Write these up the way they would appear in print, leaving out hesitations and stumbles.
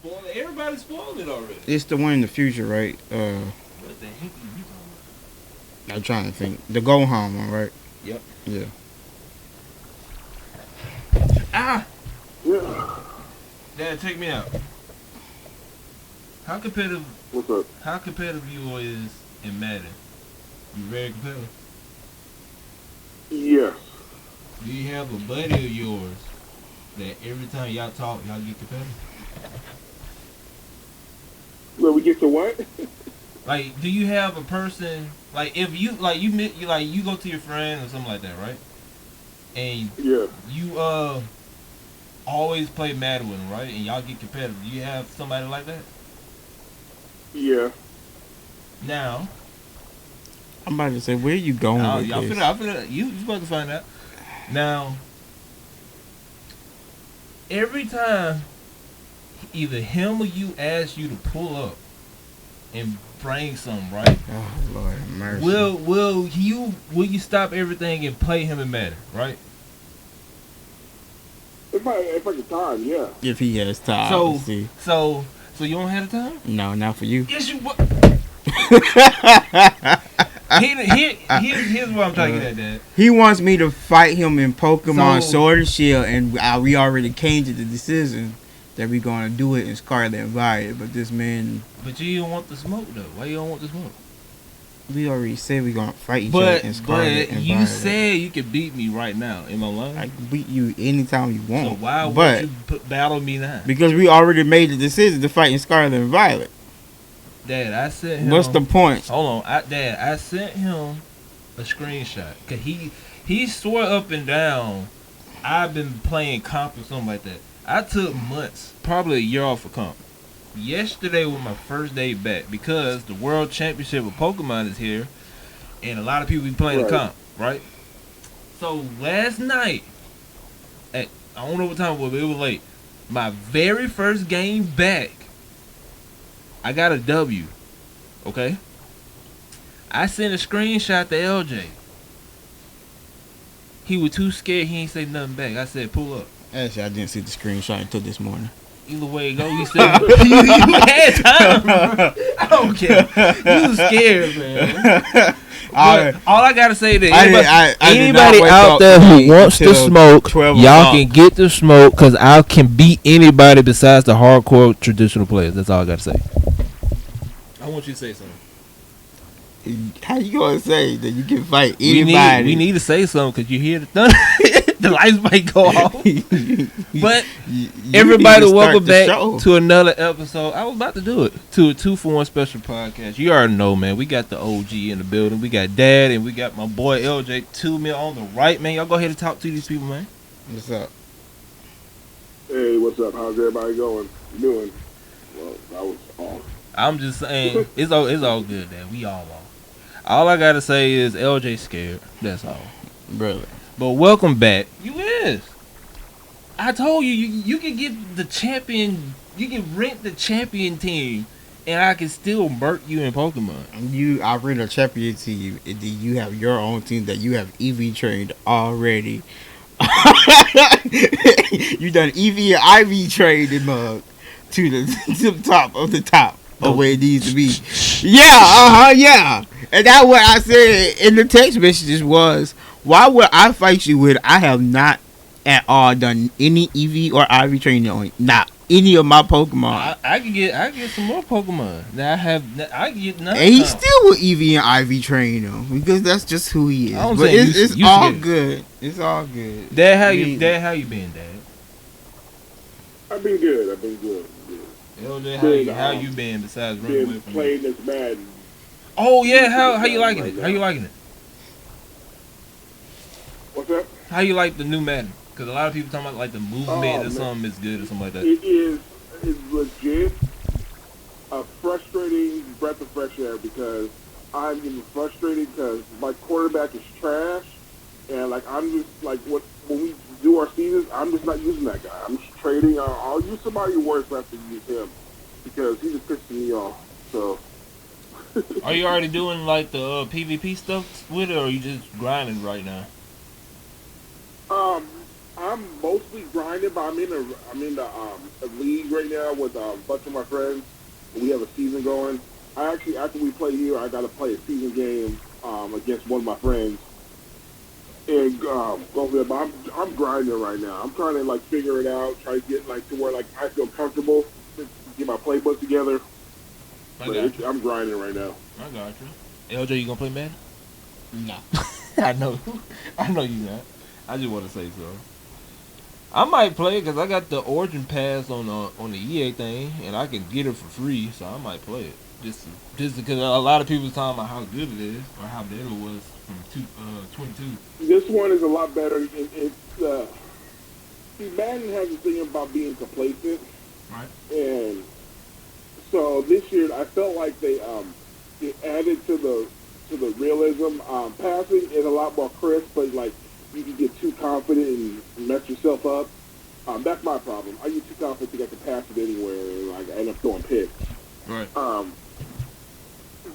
spoiled. Everybody spoiled it already. It's the one in the future, right? What the heck are you talking I'm trying to think. The Gohan one, right? Yep. Yeah. about? Ah! Yeah. Dad, take me out. How competitive? What's up? How competitive you is in Madden? You very competitive. Yes. Do you have a buddy of yours that every time y'all talk, y'all get competitive? Well, we get to what? Like, do you have a person like if you like you go to your friend or something like that, right? And Yeah. you always play Madden with them, right? And y'all get competitive. Do you have somebody like that? Yeah. Now, I'm about to say, where you going with y'all this? you supposed to find out. Now, every time either him or you ask you to pull up and bring something, right? Oh Lord, have mercy. Will you stop everything and play him in Madden, right? If I get time, yeah. If he has time, So see. so you don't have the time? No, not for you. Yes, you. Here's what I'm trying to get at, Dad. He wants me to fight him in Pokemon So- Sword and Shield, and we already came to the decision that we're gonna do it in Scarlet and Violet. But this man, But you don't want the smoke though. Why you don't want the smoke? we already said we're gonna fight each other in Scarlet But and you Violet. said you could beat me right now. Am I lying? I can beat you anytime you So want. why would but you battle me now? because we already made the decision to fight in Scarlet and Violet. Dad, I sent him. What's the point? Hold on, Dad. I sent him a screenshot because he swore up and down I've been playing comp or something like that. I took months, probably a year off of comp. Yesterday was my first day back because the World Championship of Pokemon is here, and a lot of people be playing the comp, right? So last night, at I don't know what time it was, but it was late. My very first game back, I got a W. Okay? I sent a screenshot to LJ. He was too scared. He ain't say nothing back. I said, pull up. Actually, I didn't see the screenshot until this morning. Either way it go, you still you had time. Bro. I don't care. You was scared, man. But all I gotta say to anybody out there who wants to smoke, y'all can get the smoke because I can beat anybody besides the hardcore traditional players. That's all I gotta say. I want you to say something. How you gonna say that you can fight anybody? We need to say something because you hear the thunder. The lights might go off. But everybody, welcome back to another episode. I was about to do it. To a 2-for-1 special podcast. You already know, man. We got the OG in the building. We got Dad and we got my boy LJ 2 mil on the right, man. Y'all go ahead and talk to these people, man. What's up? Hey, what's up? How's everybody going? Doing? Well, that was awesome. I'm just saying, it's all good, Dad. We all off. All I gotta say is LJ scared. That's all. Brother. But welcome back. You is. I told you, you can get the champion. You can rent the champion team, and I can still murk you in Pokemon. I rent a champion team, and then you have your own team that you have EV trained already. You done EV and IV trained him to the top of the top of where it needs to be. Yeah, yeah. And that's what I said in the text messages was, why would I fight you when I have not at all done any EV or IV training on not any of my Pokemon? I can get some more Pokemon. Now I can get none. And he still will EV and IV train them because that's just who he is. But it's all good. It's all good. Dad, how you been, Dad? I've been good. LJ, how you been besides running away from playing this Madden? Oh yeah, how you liking it? How you liking it? What's that? How you like the new Madden? Because a lot of people talking about like the movement or something is good or something like that. It is legit a frustrating breath of fresh air because I'm getting frustrated because my quarterback is trash, and like I'm just like when we do our seasons, I'm just not using that guy. I'm just trading. I'll use somebody worse rather than use him because he's just pissing me off. So. Are you already doing like the PvP stuff with it, or are you just grinding right now? I'm I'm mostly grinding, but I'm in the a league right now with a bunch of my friends. We have a season going. I actually, after we play here, I got to play a season game against one of my friends. And go there, but I'm grinding right now. I'm trying to like figure it out, try to get like to where like I feel comfortable, get my playbook together. I'm grinding right now. I got you. LJ, you gonna play Madden? No. I know you not. I just want to say so. I might play it because I got the Origin Pass on the EA thing, and I can get it for free, so I might play it. Just because a lot of people talking about how good it is or how better it was from 22. This one is a lot better. See, Madden has a thing about being complacent, Right. and so this year I felt like they added to the realism. Passing is a lot more crisp, but like you can get too confident and mess yourself up. That's my problem. I get too confident to pass it anywhere, and like I end up throwing picks. Right.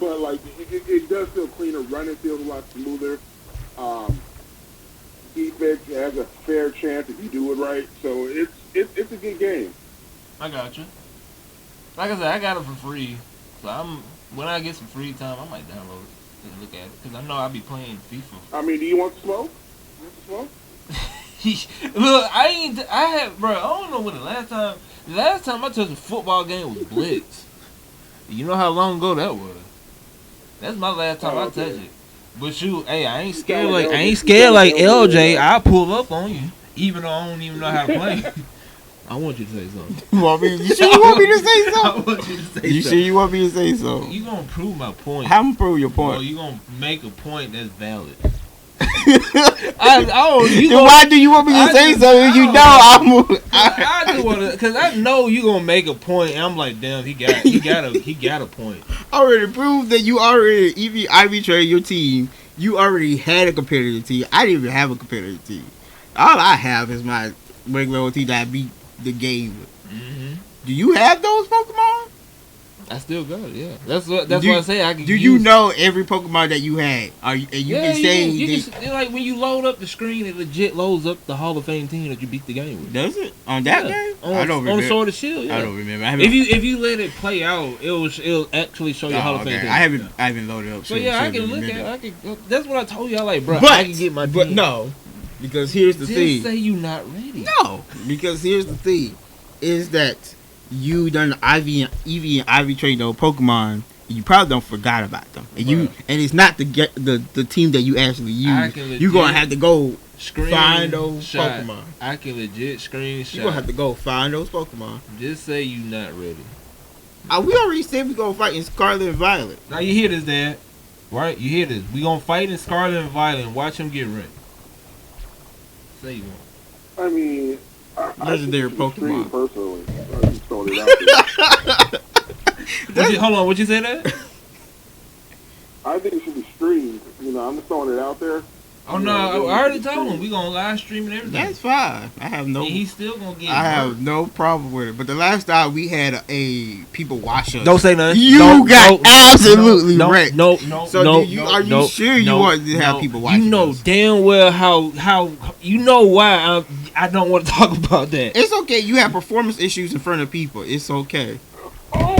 But like it does feel cleaner. Running feels a lot smoother. Defense has a fair chance if you do it right. So it's a good game. I got you. Like I said, I got it for free, so when I get some free time, I might download it and look at it because I know I'll be playing FIFA. I mean, do you want to smoke? Look, I don't know when the last time I touched a football game was Blitz. You know how long ago that was? That's my last time I touched it. But shoot, hey, I ain't scared like LJ. I'll pull up on you, even though I don't even know how to play. I want you to say something. You sure you want me to say something? I want you to say something. You sure you want me to say something? You gonna prove my point? How am I prove your point? Well, you gonna make a point that's valid. Why do you want me to say something? You know I just want to, cause I know you gonna make a point. And I'm like, damn, he got a point. I already proved that you already even arbitrate your team. You already had a competitive team. I didn't even have a competitive team. All I have is my regular old team that I beat the game with. Mm-hmm. Do you have those Pokemon? I still got it. Yeah, that's what I say. I can. Do you know every Pokemon that you had? Like when you load up the screen, it legit loads up the Hall of Fame team that you beat the game with. Does it on that game? I don't remember. On Sword of Shield. Yeah. I don't remember. If you let it play out, it'll actually show you Hall of Fame team. I haven't loaded up. So yeah, I can look at it. That's what I told you. I like, bro. But I can get my team. But no, because here's the thing. Just say you not ready. No, because here's the thing, is that you done EV and IV trade those Pokemon. You probably don't forgot about them, and it's not the team that you actually use. You're gonna have to go find those Pokemon. I can legit screenshot. You're gonna have to go find those Pokemon. Just say you not ready. We already said we gonna fight in Scarlet and Violet. Now you hear this, Dad? Right? You hear this? We gonna fight in Scarlet and Violet and watch him get ready. Say you want. I mean, legendary Pokemon. Personally, I just throwing it out there. Hold on, what you say that? I think it should be streamed. I'm just throwing it out there. Oh no, I already told him we gonna live stream and everything. That's fine. I have no. And he's still gonna get. I have no problem with it. But the last time we had a people watch us. Don't say nothing. You got absolutely wrecked. No. So are you sure you want to have people watch? You know damn well how you know why I don't want to talk about that. It's okay. You have performance issues in front of people. It's okay. Oh.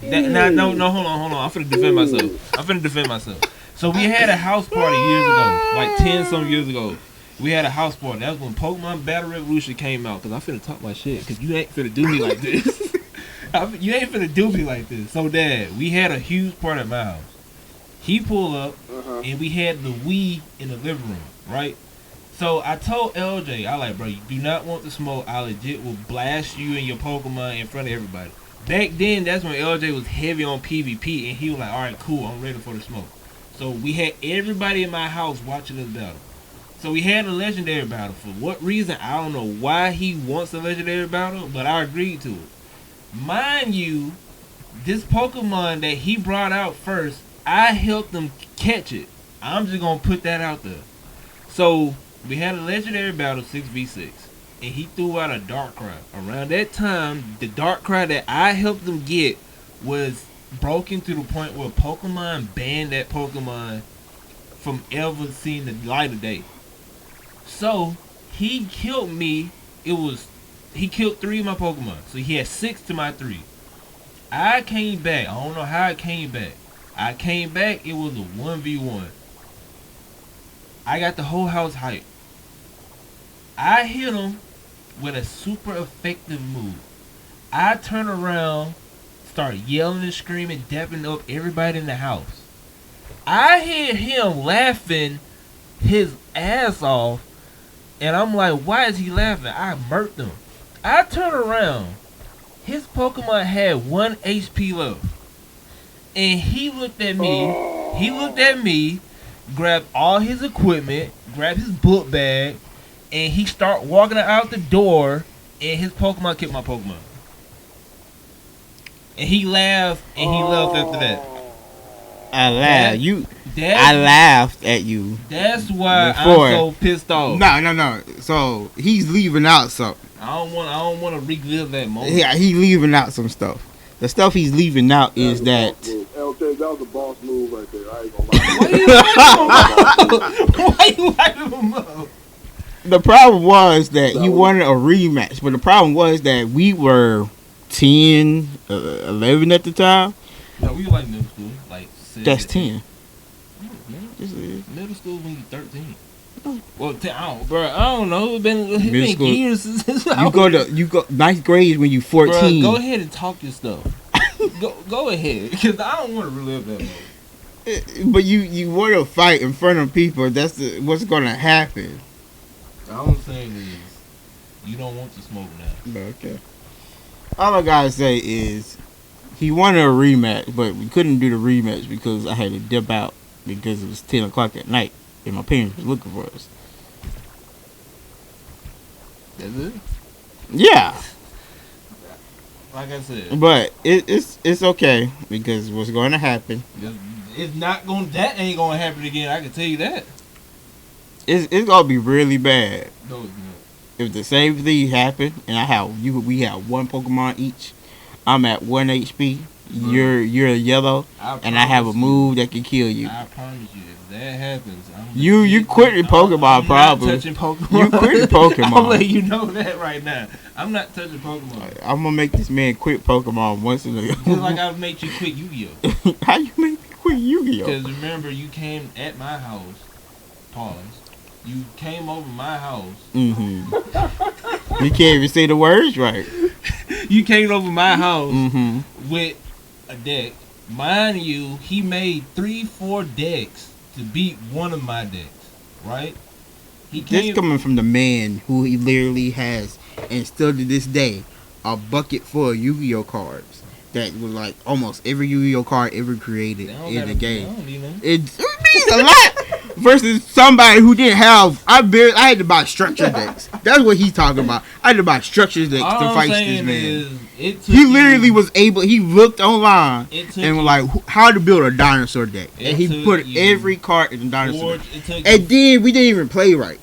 No, hold on. I'm finna defend myself. So we had a house party years ago, like 10 some years ago. We had a house party. That was when Pokemon Battle Revolution came out. Cause I finna talk my shit. Cause you ain't finna do me like this. You ain't finna do me like this. So Dad, we had a huge party at my house. He pulled up, and we had the Wii in the living room, right? So I told LJ, I like, bro, you do not want to smoke. I legit will blast you and your Pokemon in front of everybody. Back then, that's when LJ was heavy on PvP, and he was like, all right, cool, I'm ready for the smoke. So we had everybody in my house watching this battle. So we had a legendary battle. For what reason, I don't know why he wants a legendary battle, but I agreed to it. Mind you, this Pokemon that he brought out first, I helped him catch it. I'm just going to put that out there. So we had a legendary battle, 6v6, and he threw out a Darkrai. Around that time, the Darkrai that I helped him get was broken to the point where Pokemon banned that Pokemon from ever seeing the light of day. So He killed me. He killed 3 of my Pokemon, so he had 6 to my 3. I came back. I don't know how I came back. I came back. It was a 1v1. I got the whole house hyped. I hit him with a super effective move. I turn around, start yelling and screaming, dapping up everybody in the house. I hear him laughing his ass off, and I'm like, why is he laughing? I murked him. I turn around. His Pokemon had 1 HP left. And he looked at me, grabbed all his equipment, grabbed his book bag, and he start walking out the door, and his Pokemon killed my Pokemon. And he laughed, and he left after that. I laughed. I laughed at you. That's why before. I'm so pissed off. No. So he's leaving out something. I don't want to relive that moment. Yeah, he's leaving out some stuff. The stuff he's leaving out is that. LJ, that was a boss move right there. I ain't gonna lie. Why you hyping him up? The problem was that he wanted a rematch, but the problem was that we were 10, 11 at the time. No, we were like middle school, like 7. That's 10. Middle school when you 13. Well, I don't know. It's been years since you go ninth grade is when you 14. Bro, go ahead and talk your stuff. go ahead, because I don't want to relive that moment. But you want to fight in front of people. That's what's gonna happen. All I'm saying is, you don't want to smoke now. Okay. All I gotta say is, he wanted a rematch, but we couldn't do the rematch because I had to dip out because it was 10 o'clock at night and my parents was looking for us. That's it? Yeah. Like I said. But it's okay because what's going to happen. It's not going. That ain't going to happen again. I can tell you that. It's going to be really bad. No, it's not. If the same thing happened and we have 1 Pokemon each, I'm at 1 HP. You're a yellow, and I have a move that can kill you. I promise you, if that happens, you quit your Pokemon problem. I'm not touching Pokemon. You quit your Pokemon. I'll let you know that right now. I'm not touching Pokemon. I'm gonna make this man quit Pokemon once in a while. Just like I made you quit Yu-Gi-Oh. How you make me quit Yu-Gi-Oh? Because remember, you came at my house. Pause. You came over my house. Mm-hmm. You can't even say the words right. You came over my house mm-hmm. with a deck. Mind you, he made 3-4 decks to beat one of my decks, right? This coming from the man who he literally has, and still to this day, a bucket full of Yu-Gi-Oh cards that was like almost every Yu-Gi-Oh card ever created in the game. It means a lot. Versus somebody who didn't have, I had to buy structure decks. That's what he's talking about. I had to buy structure decks to fight this man. He literally was able. He looked online and was like, how to build a dinosaur deck, and he put every card in the dinosaur deck. And then we didn't even play right.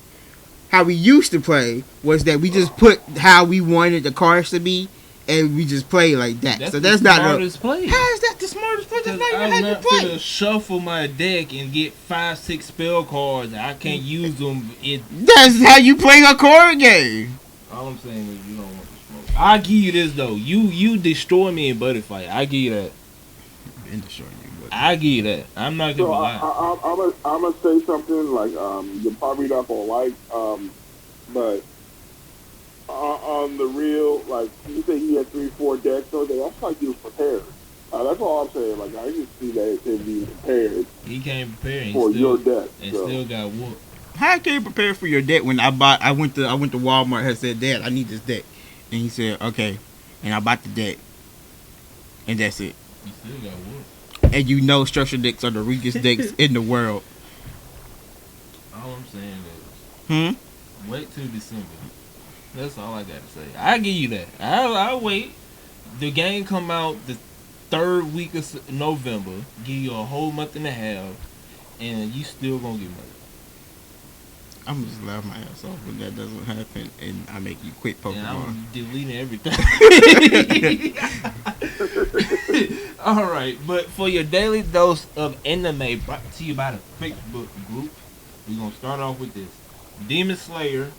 How we used to play was that we just put how we wanted the cards to be, and we just play like that. So that's not the smartest play. How is that the smartest play? That's not even how you play. To shuffle my deck and get 5-6 spell cards. And I can't use them. That's how you play a card game. All I'm saying is you don't want to smoke. I give you this though. You destroy me in Buddy Fight. I give you that. Been destroying you. I give you that. I'm not gonna lie. I'm gonna say something like you're probably not gonna like, but. On the real, like you say, he had 3-4 decks. So that's like he was prepared. That's all I'm saying. Like I just see that as him being prepared. He came prepared for your deck, and still got whooped. How can you prepare for your deck when I went to Walmart and said, Dad, I need this deck, and he said, okay, and I bought the deck, and that's it. You still got whooped. And you know, structure decks are the weakest decks in the world. All I'm saying is, wait till December. That's all I gotta say. I give you that. I'll wait. The game come out the 3rd week of November. Give you a whole month and a half, and you still gonna get money. I'm just laugh my ass off when that doesn't happen, and I make you quit Pokemon. And I'm deleting everything. All right, but for your daily dose of anime, brought to you by the Facebook group, we're gonna start off with this: Demon Slayer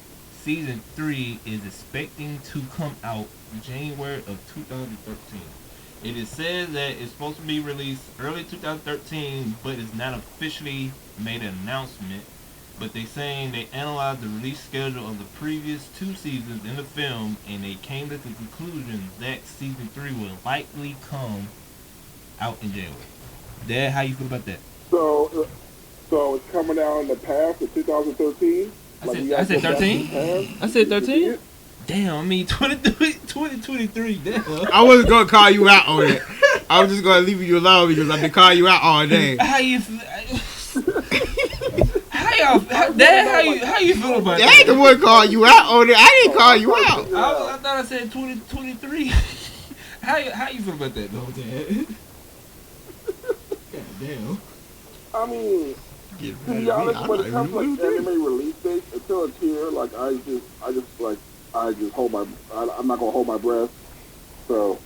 season 3 is expecting to come out January of 2013. It is said that it's supposed to be released early 2013, but it's not officially made an announcement. But they saying they analyzed the release schedule of the previous 2 seasons in the film, and they came to the conclusion that season 3 will likely come out in January. Dad, how you feel about that? So it's coming out in the past of 2013. I said 13. I said 13. Damn, I mean 2023. Damn. I wasn't gonna call you out on it. I was just gonna leave you alone because I've been calling you out all day. How you? Dad, how you feel about that? I ain't the one calling you out on it. I didn't call you out. I thought I said 2023. How you feel about that, though, Dad? God damn. I mean, to be honest, when it comes to like anime release dates, until it's here, like I just hold my, I'm not gonna hold my breath. So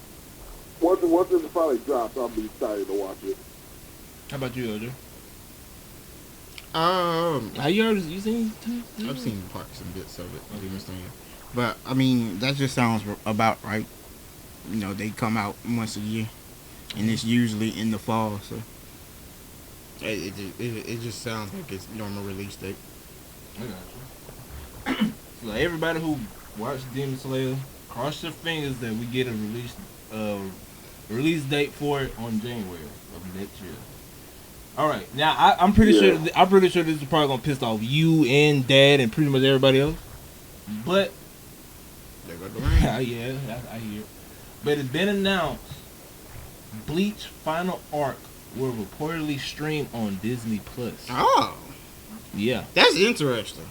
once it finally drops, I'll be excited to watch it. How about you, Ojo? Have you seen? I've seen parts and bits of it. But I mean, that just sounds about right. You know, they come out once a year, and it's usually in the fall. So it just sounds like it's normal release date. I got you. So everybody who watched Demon Slayer, cross your fingers that we get a release date for it on January of next year. All right, now I'm pretty sure this is probably gonna piss off you and Dad and pretty much everybody else. But there go the rain. Yeah, I hear. But it's been announced, Bleach final arc will reportedly stream on Disney Plus. Oh, yeah, that's interesting.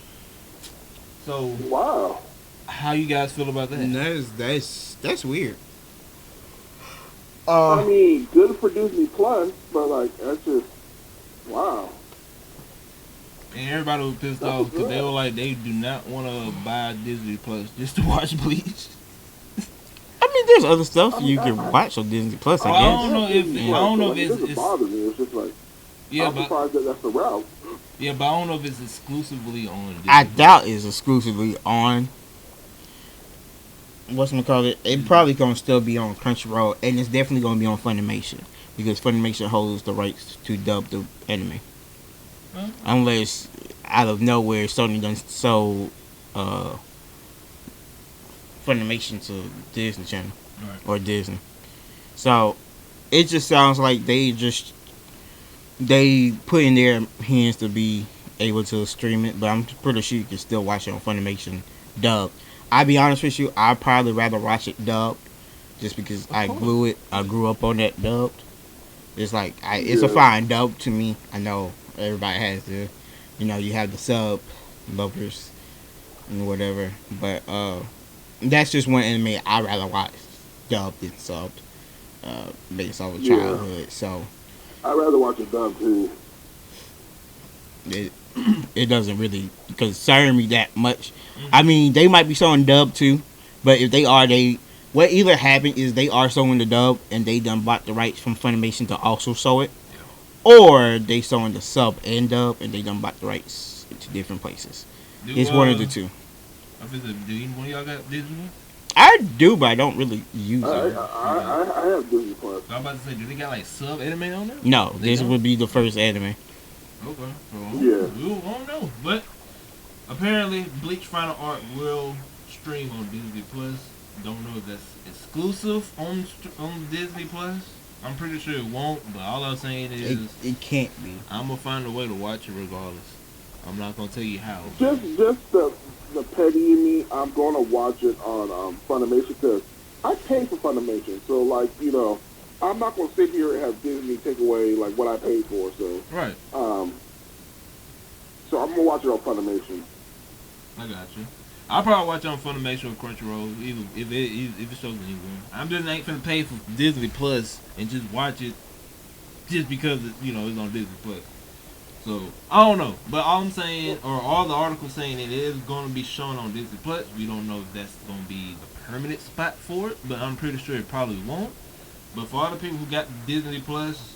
So wow, how you guys feel about that? That's weird. I mean, good for Disney Plus, but like that's just wow. And everybody was pissed off because they were like they do not want to buy Disney Plus just to watch Bleach. I mean, there's other stuff you can watch on Disney Plus. I guess. I don't know if it doesn't bother me. It's just like I'm surprised that that's the route. Yeah, but I don't know if it's exclusively on Disney I Plus. doubt it's exclusively on. What's gonna call it? It probably gonna still be on Crunchyroll, and it's definitely gonna be on Funimation because Funimation holds the rights to dub the anime. Huh? Unless out of nowhere Sony done sold Funimation to Disney Channel or Disney. So it just sounds like they put in their hands to be able to stream it, but I'm pretty sure you can still watch it on Funimation dubbed. I'll be honest with you, I'd probably rather watch it dubbed just because I grew up on that dubbed. It's like it's a fine dub to me. I know everybody has the, you have the sub lovers and whatever, but that's just one anime I'd rather watch dubbed than subbed, based off of childhood. So I'd rather watch it dubbed too. It doesn't really concern me that much. I mean, they might be showing dub too, but if they are, what either happened is they are showing the dub and they done bought the rights from Funimation to also show it, or they showing the sub and dub and they done bought the rights to different places. It's one of the two. Do you one of y'all got Disney? I do, but I don't really use it. I have Disney Plus. I'm about to say, do they got like sub anime on there? No, this would be the first anime. Okay. Yeah. We won't know. But apparently, Bleach Final Arc will stream on Disney Plus. Don't know if that's exclusive on Disney Plus. I'm pretty sure it won't. But all I'm saying is it can't be. I'm gonna find a way to watch it regardless. I'm not gonna tell you how. Just the petty in me. I'm gonna watch it on Funimation because I pay for Funimation. So like I'm not gonna sit here and have Disney take away like what I paid for. So right. So I'm gonna watch it on Funimation. I got you. I'll probably watch it on Funimation or Crunchyroll, if it shows anyone. I'm just ain't finna pay for Disney Plus and just watch it just because it's on Disney Plus. So I don't know, but all I'm saying, or all the articles saying it is going to be shown on Disney Plus. We don't know if that's going to be the permanent spot for it, but I'm pretty sure it probably won't. But for all the people who got Disney Plus,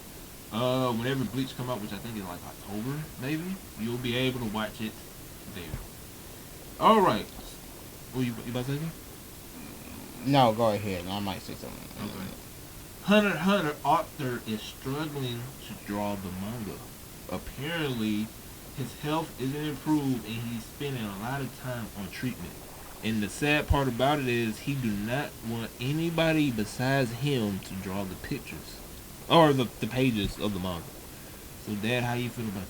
whenever Bleach come out, which I think is like October, maybe, you'll be able to watch it there. All right. What you about to say? No, go ahead. I might say something. Okay. Hunter x Hunter author is struggling to draw the manga. Apparently, his health isn't improved and he's spending a lot of time on treatment. And the sad part about it is he do not want anybody besides him to draw the pictures or the pages of the manga. So, Dad, how you feel about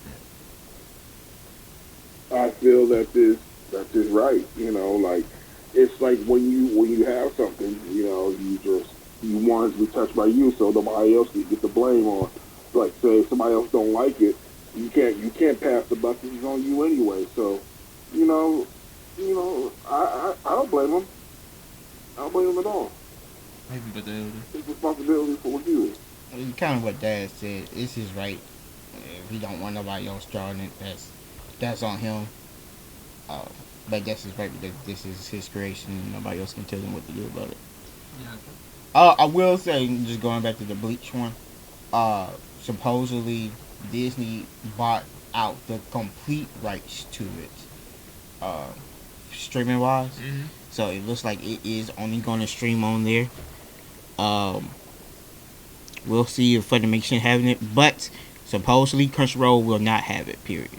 that? I feel that's just right. You know, like it's like when you have something, you know, you want it to be touched by you, so nobody else can get the blame on. Like say if somebody else don't like it, you can't pass the buck. It's on you anyway. So, you know, I don't blame them. I don't blame them at all. Maybe, but the elder. It's responsibility for what you do. It's kind of what Dad said. It's his right. If he don't want nobody else drawing it, that's on him. But that's his right. This is his creation. Nobody else can tell him what to do about it. Yeah. I will say, just going back to the Bleach one. Supposedly Disney bought out the complete rights to it. Streaming wise. Mm-hmm. So it looks like it is only going to stream on there. We'll see if Funimation having it, but supposedly Crunchyroll will not have it. Period.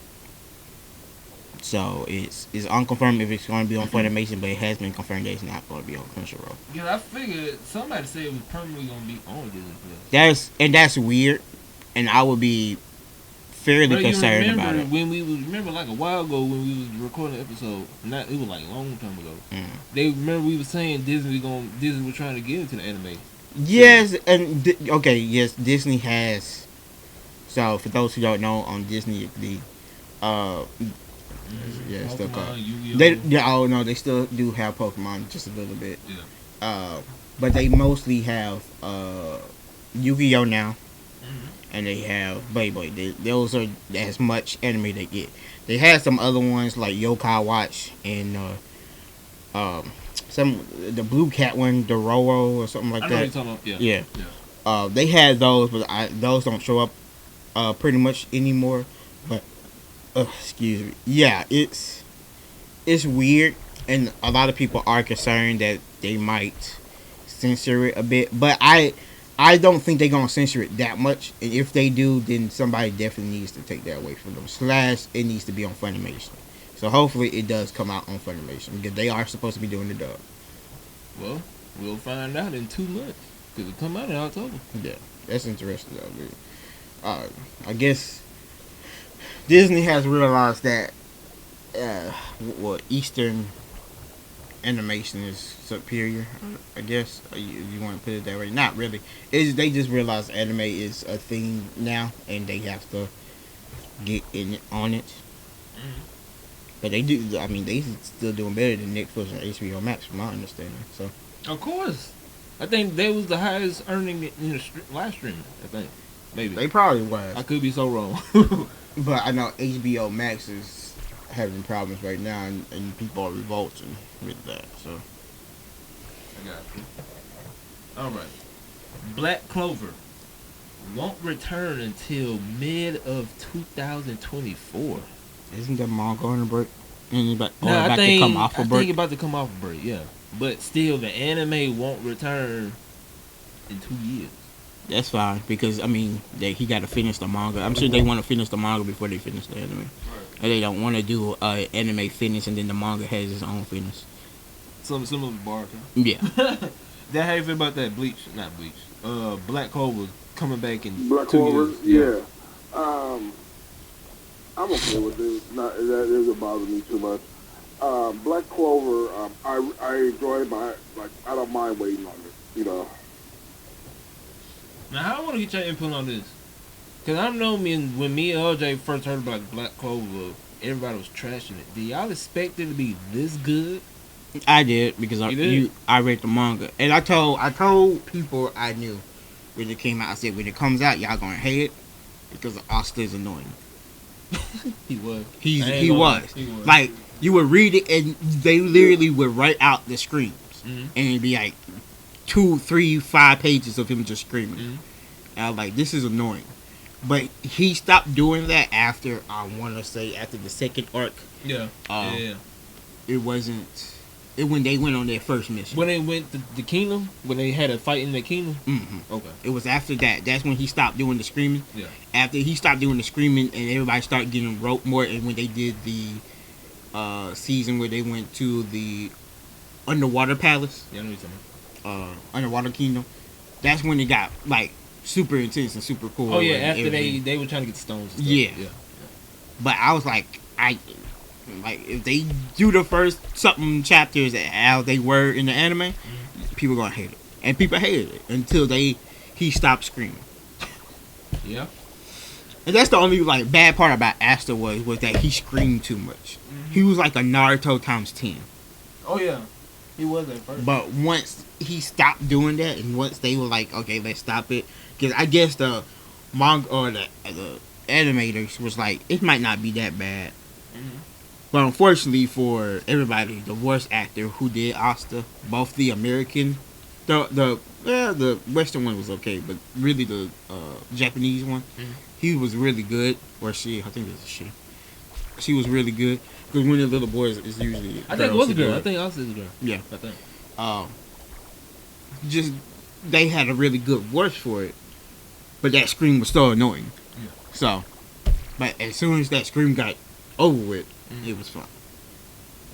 So it's unconfirmed if it's going to be on Funimation, but it has been confirmed that it's not going to be on Crunchyroll. Yeah, I figured somebody said it was permanently going to be on Disney Plus. That's weird, and I would be fairly But concerned you about remember it. when we was like a while ago when we was recording an episode, not it was like a long time ago. Mm. They remember we was saying Disney was trying to get into the anime. Yes, and yes, Disney has. So for those who don't know, on Disney the yeah, it's still called. They still do have Pokemon just a little bit. Yeah. But they mostly have Yu-Gi-Oh now, and they have Beyblade. Those are as much anime they get. They had some other ones like Yokai Watch and the Blue Cat one, the Roro or something like I know that. what you're talking about. Yeah. They had those, but those don't show up pretty much anymore. But excuse me. Yeah, it's weird, and a lot of people are concerned that they might censor it a bit. But I don't think they're gonna censor it that much. And if they do, then somebody definitely needs to take that away from them. / it needs to be on Funimation. So hopefully it does come out on Funimation because they are supposed to be doing the dub. Well, we'll find out in 2 months because it come out in October. Yeah, that's interesting though, dude. I guess Disney has realized that Eastern animation is superior. I guess you want to put it that way. Not really. They just realize anime is a thing now, and they have to get on it. But they do. I mean, they still doing better than Netflix and HBO Max, from my understanding. So, Of course, I think they was the highest earning in the live streaming. I think maybe they probably was. I could be so wrong. But I know HBO Max is having problems right now, and people are revolting with that. So, I got you. All right, Black Clover won't return until mid of 2024. isn't the manga on a break? About I to come off a think break? about to come off a break. Yeah, but still, the anime won't return in 2 years. That's fine because I mean he got to finish the manga. I'm sure they want to finish the manga before they finish the anime. Right. And they don't want to do anime finish and then the manga has its own finish. Some similar to Boruto. Yeah. That how you feel about that not Bleach. Black Clover coming back in Black 2 Clover, years. yeah. I'm okay with it. That doesn't bother me too much. Black Clover, I enjoy I don't mind waiting on it. You know. Now, I want to get your input on this. Because I know when me and LJ first heard about Black Clover, everybody was trashing it. Did y'all expect it to be this good? I did because You did? I read the manga and I told people I knew when it came out. I said when it comes out, y'all gonna hate it because Austin's annoying. He was. He was. Like you would read it and they literally would write out the screams and it'd be like 2, 3, 5 pages of him just screaming. And I was like, this is annoying. But he stopped doing that after I want to say after the second arc. Yeah. Yeah. It wasn't when they went on their first mission. When they went to the kingdom, when they had a fight in the kingdom. Mm-hmm. Okay. It was after that. That's when he stopped doing the screaming. Yeah. After he stopped doing the screaming and everybody started getting roped more, and when they did the season where they went to the underwater palace, Yeah, I know what you're talking underwater kingdom, that's when it got like super intense and super cool. about. Oh yeah, and after everything. they were trying to get the stones. And stuff. Yeah. But I was like, if they do the first something chapters how they were in the anime, people gonna hate it, and people hated it until he stopped screaming. Yeah. And that's the only like bad part about Asta was that he screamed too much. He was like a Naruto times 10. Oh yeah. He was at first. But once he stopped doing that, and once they were like, okay, let's stop it, because I guess the manga or the animators was like, it might not be that bad. But unfortunately for everybody, the voice actor who did Asta, both the American, the Western one was okay, but really the Japanese one, he was really good. Or she, I think it was a she. She was really good. Because when the little boys is usually I think it was a girl. I think Asta is a girl. Yeah. I think. Just they had a really good voice for it, but that scream was so annoying. Yeah. So, but as soon as that scream got over with, it was fun.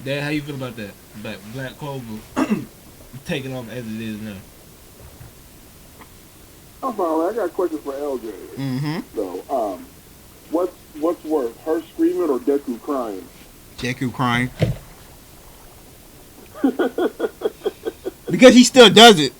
Dad, how you feel about that? Black Clover taking off as it is now. I'm fine. I got a question for LJ. Mm-hmm. So, what's worse, her screaming or Deku crying? Deku crying. Because he still does it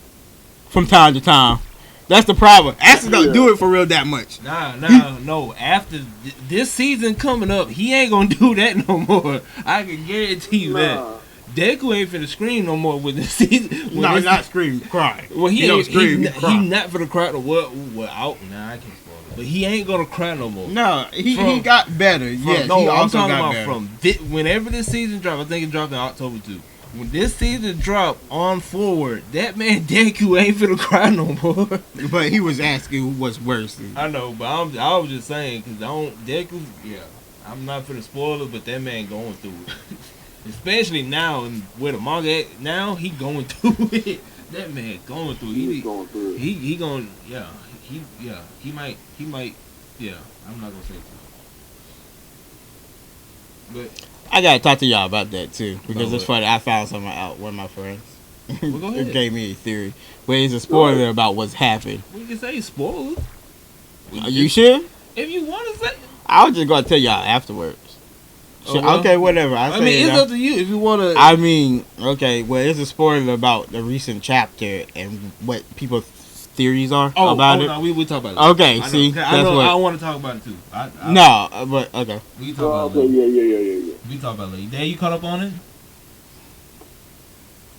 from time to time. That's the problem. Asta don't do it for real that much. No. After this season coming up, he ain't gonna do that no more. I can guarantee you that. Deku ain't finna scream no more with this season. No, not scream, cry. Well, he don't ain't scream. he not finna cry to what out. Nah, I can't spoil it. But he ain't gonna cry no more. No, he got better. Yes, no, he I'm also talking got about better. whenever this season dropped. I think it dropped in October too. When this season dropped on forward, that man Deku ain't finna cry no more. But he was asking what's worse. I know, but I was just saying because Deku. Yeah, I'm not finna spoil it, but that man going through it. Especially now, and where the manga at now, he going through it. That man going through it. He's going through it. He going, yeah. He might, yeah. I'm not gonna say it. But I gotta talk to y'all about that too, because About it's what? funny. I found something out. One of my friends Well, go ahead. it gave me a theory, but it's a spoiler about what's happened. we can say spoilers. Are you sure? If you want to say. I was just gonna tell y'all afterwards. So, well, okay, whatever. I mean, it's up to you if you want to. I mean, okay. Well, it's a spoiler about the recent chapter and what people's theories are about it. No, we talk about it. Okay, see, I that's know. what. I want to talk about it too. No, but okay. We can talk about Okay, it later. yeah. We can talk about it later. Dad, you caught up on it?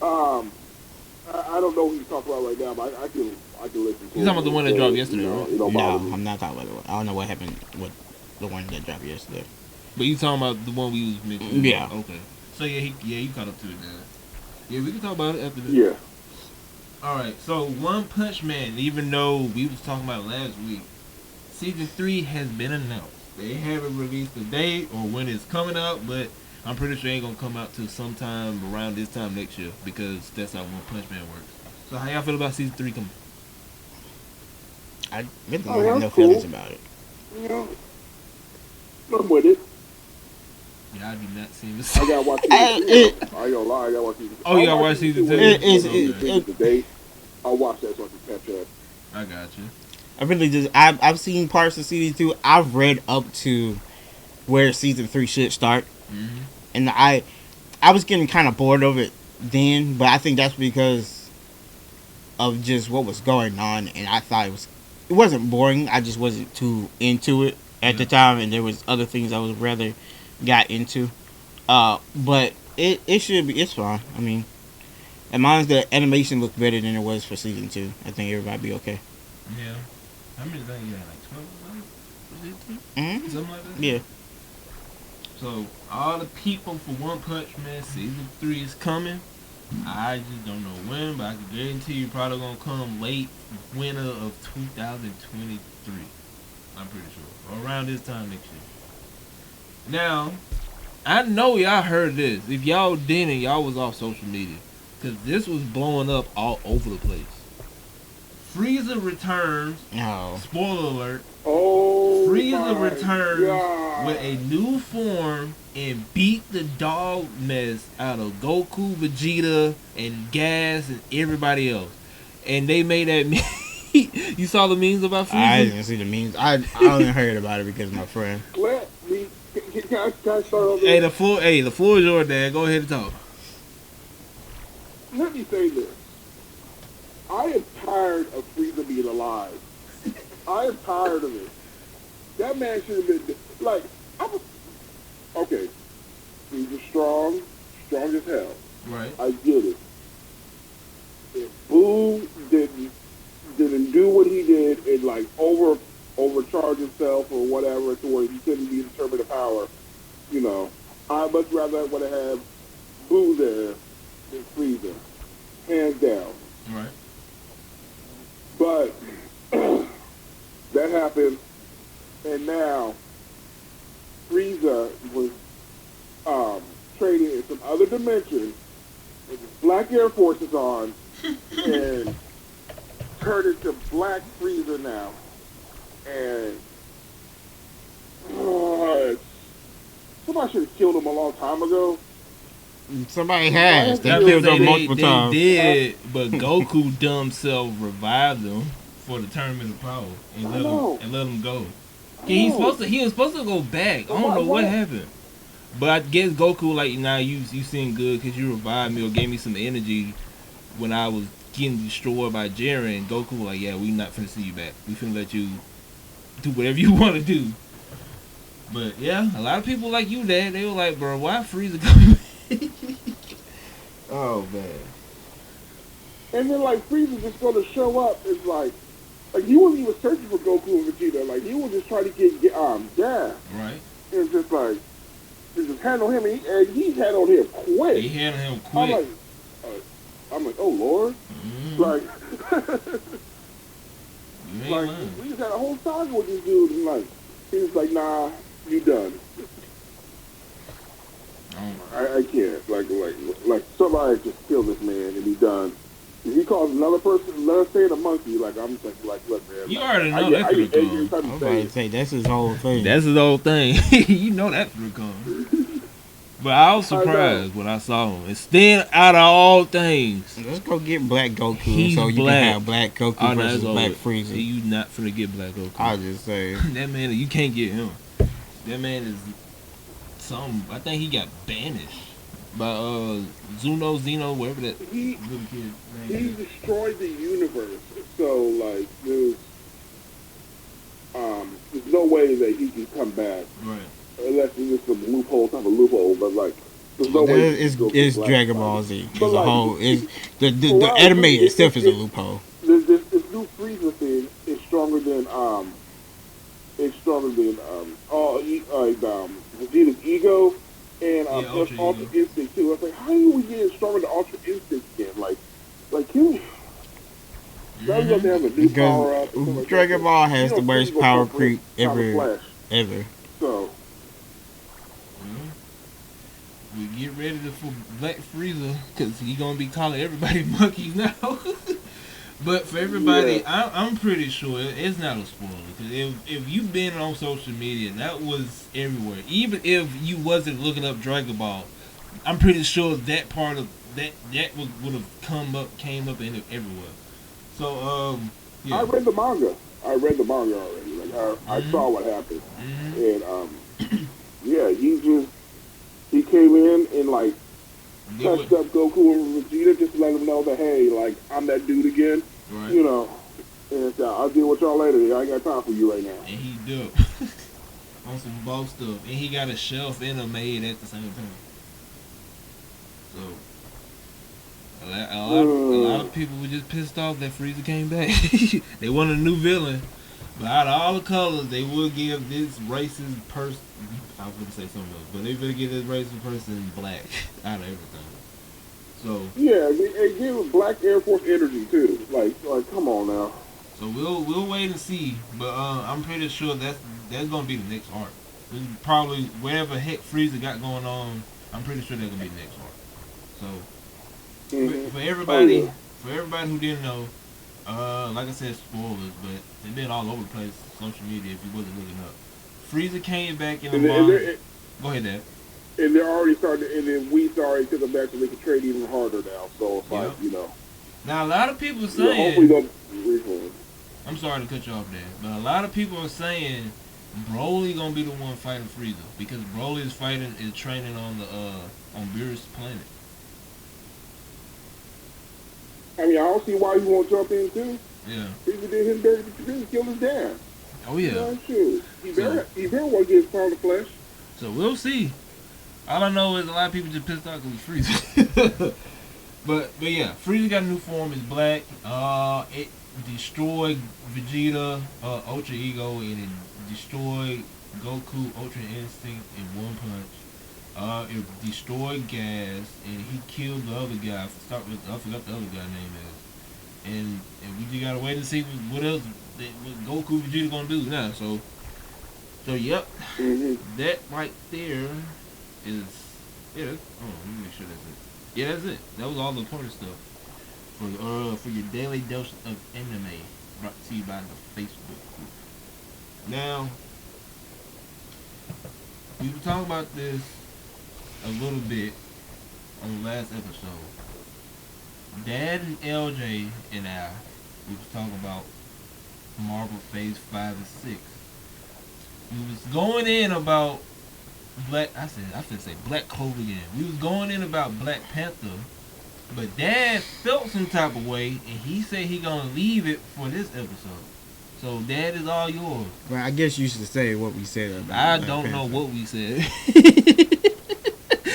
I don't know what he's talking about right now, but I can listen to You talking about the one that dropped yesterday, right? It don't No, bother me. I'm not talking about the one. I don't know what happened with the one that dropped yesterday. But you talking about the one we was mentioning? Yeah. Okay. So you caught up to it now. Yeah, we can talk about it after this. Yeah. All right. So One Punch Man, even though we was talking about it last week, season 3 has been announced. They haven't released the date or when it's coming out, but I'm pretty sure it ain't gonna come out till sometime around this time next year because that's how One Punch Man works. So how y'all feel about season 3 coming? I really Oh, don't have that's no cool. feelings about it. Yeah. I'm with it. Yeah, I do not seem to I see. gotta watch season I- two. it- I ain't gonna lie, I gotta watch season two. Oh, you gotta watch season two? Today, I'll watch that so I can catch up. I got you. I really just I've seen parts of season 2. I've read up to where season 3 should start, and I was getting kind of bored of it then, but I think that's because of just what was going on, and I thought it wasn't boring. I just wasn't too into it at the time, and there was other things I was rather got into. But it's fine. I mean, as long as the animation looked better than it was for season 2, I think everybody be okay. Yeah. How many things you had? Like 12? Mm-hmm. Something like that? Yeah. So, all the people for One Punch Man season 3 is coming. I just don't know when, but I can guarantee you probably gonna come late winter of 2023. I'm pretty sure. Or around this time next year. Now, I know y'all heard this. If y'all didn't, y'all was off social media. Because this was blowing up all over the place. Frieza returns. No. Spoiler alert. Oh Frieza my returns God. with a new form and beat the dog mess out of Goku, Vegeta, and Gas and everybody else. And they made that meme. You saw the memes about Frieza? I didn't see the memes. I only heard about it because of my friend. Let me. Can I start over? Hey, the floor is yours, Dad. Go ahead and talk. Let me say this. I am tired of Frieza being alive. I am tired of it. That man should have been like. Okay, Frieza's strong as hell. Right. I get it. If Boo didn't do what he did and like overcharge himself or whatever to where he couldn't be determined of power, you know, I much rather would have had Boo there than Frieza, hands down. Right. But that happened, and now Frieza was traded in some other dimension with his Black Air Forces on and turned into Black Frieza now. And somebody should have killed him a long time ago. Somebody has. They That killed They him multiple times. did, but Goku dumb self revived him for the tournament of power and let him go. He was supposed to go back. I don't know what happened. But I guess Goku like, nah, you seem good because you revived me or gave me some energy when I was getting destroyed by Jiren. And Goku like, yeah, we not finna see you back. We finna let you do whatever you want to do. But yeah, a lot of people like you, Dad. They were like, bro, why Frieza coming? Oh man. And then like Frieza's just gonna show up. It's like he wasn't even searching for Goku and Vegeta. Like he was just trying to get Gas. Right. It's just like just handle him, and he handled him quick. He handled him quick. I'm like, oh Lord, like, we just had a whole saga with this dude, and like, he was like, nah, you done. I can't. Like somebody just kill this man and be done. If he calls another person, let us say a monkey, like I'm just like, look, man. You like, already know that's gonna come. I'm about to say that's his whole thing. That's his whole thing. You know that's gonna come. But I was surprised when I saw him. And then out of all things, Let's go get Black Goku He's so you black. can have Black Goku versus Black Frieza. You not finna get Black Goku. I'll just say. That man, you can't get him. That man is I think he got banished by Zeno, whatever that He little kid name is. destroyed the universe. So like there's no way that he can come back. Right. Unless it's just some type of loophole, but like there's no way. It's Dragon Ball Z. As a like, whole, the animated itself is a loophole. This new Frieza thing is stronger than Vegeta's ego and Ultra Instinct too. I was like, how are we getting stronger than Ultra Instinct again? Like can now you have to have a new power up. Because Dragon Ball has the worst power creep ever. So we get ready for Black Frieza because he gonna be calling everybody monkeys now. But for everybody, I'm pretty sure it's not a spoiler. Because if you've been on social media, that was everywhere. Even if you wasn't looking up Dragon Ball, I'm pretty sure that part of that would have came up in it everywhere. So yeah. I read the manga already. Like I saw what happened, and yeah, he came in and like touched up Goku and Vegeta just to let them know that hey, like I'm that dude again. Right. You know, and I'll deal with y'all later. I ain't got time for you right now. And he dope on some boss stuff, and he got a shelf and a maid at the same time. So a lot of people were just pissed off that Frieza came back. They wanted a new villain, but out of all the colors, they would give this racist person. I was gonna say something else, but they would give this racist person black out of everything. So yeah, they give him Black Air Force energy too. Like come on now. So we'll wait and see, but I'm pretty sure that's gonna be the next arc. Probably whatever heck Frieza got going on. I'm pretty sure they're gonna be next arc. So for everybody, who didn't know, like I said, spoilers, but they've been all over the place, social media. If you wasn't looking up, Frieza came back in the manga. Go ahead, Dad. And they're already starting, and then we already took them back so they can trade even harder now. So it's like, Now a lot of people are saying. Hopefully they'll. I'm sorry to cut you off, Dad, but a lot of people are saying Broly gonna be the one fighting Frieza because Broly is training on the on Beerus' planet. I mean, I don't see why you won't jump in too. Yeah. Frieza did his dirty. Frieza killed his dad. Oh yeah. Shoot. He better want to get his pound of flesh. So we'll see. All I know is a lot of people just pissed off because it's Frieza. but yeah, Frieza got a new form. It's black. It destroyed Vegeta, Ultra Ego, and it destroyed Goku, Ultra Instinct in one punch. It destroyed Gas, and he killed the other guy. I forgot the other guy's name is. And we just gotta wait and see what else what Goku Vegeta gonna do now. So yep, that right there is let me make sure that's it. Yeah, that's it. That was all the important stuff for your daily dose of anime, brought to you by the Facebook group. Now, we were talking about this a little bit on the last episode. Dad and LJ and I, we was talking about Marvel Phase 5 and 6. We was going in about Black Clover again. We was going in about Black Panther, but Dad felt some type of way, and he said he gonna leave it for this episode. So Dad is all yours. Well, I guess you should say what we said about I Black don't Panther. know what we said.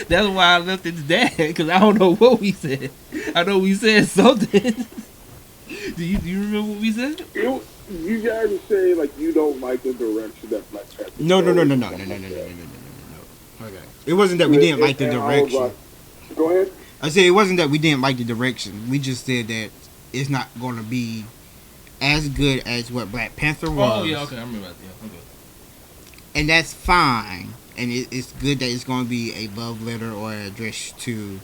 That's why I left it to Dad, because I don't know what we said. I know we said something. Do you remember what we said? You guys are saying like you don't like the direction that Black Panther. No. Okay. It wasn't that we didn't like the direction. Go ahead. I said it wasn't that we didn't like the direction. We just said that it's not going to be as good as what Black Panther was. Oh yeah, okay, I remember that. Yeah, okay. And that's fine. And it's good that it's going to be a love letter or an address to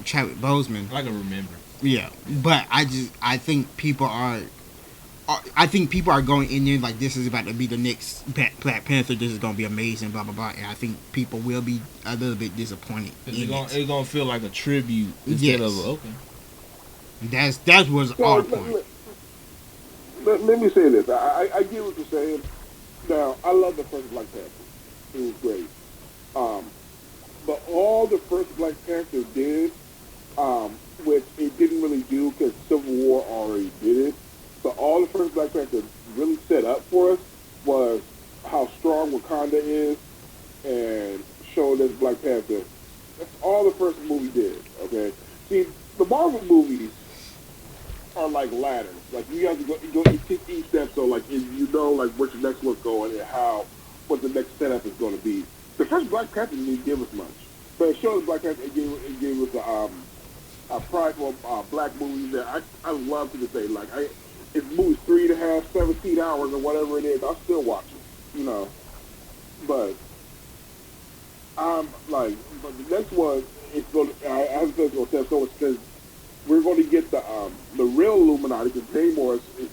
Chadwick Boseman. I can remember. Yeah, but I think people are going in there like this is about to be the next Black Panther. This is going to be amazing, blah blah blah. And I think people will be a little bit disappointed. It's gonna feel like a tribute instead of okay. That was our point. Let me say this. I get what you're saying. Now I love the first Black Panther. It was great. But all the first Black Panther did, which it didn't really do because Civil War already did it. But all the first Black Panther really set up for us was how strong Wakanda is and showing us Black Panther. That's all the first movie did, okay? See, the Marvel movies are like ladders. Like, you have to go each step, so, like, you know, like, where the next one's going and what the next setup is going to be. The first Black Panther didn't give us much. But it showed us Black Panther, it gave us a prideful black movie that I love to this day. Like, if the movie's 3.5, 17 hours or whatever it is, I'll still watch it, you know. But but the next one, it's going to, I haven't said it's going to tell so much because we're going to get the real Illuminati because Namor is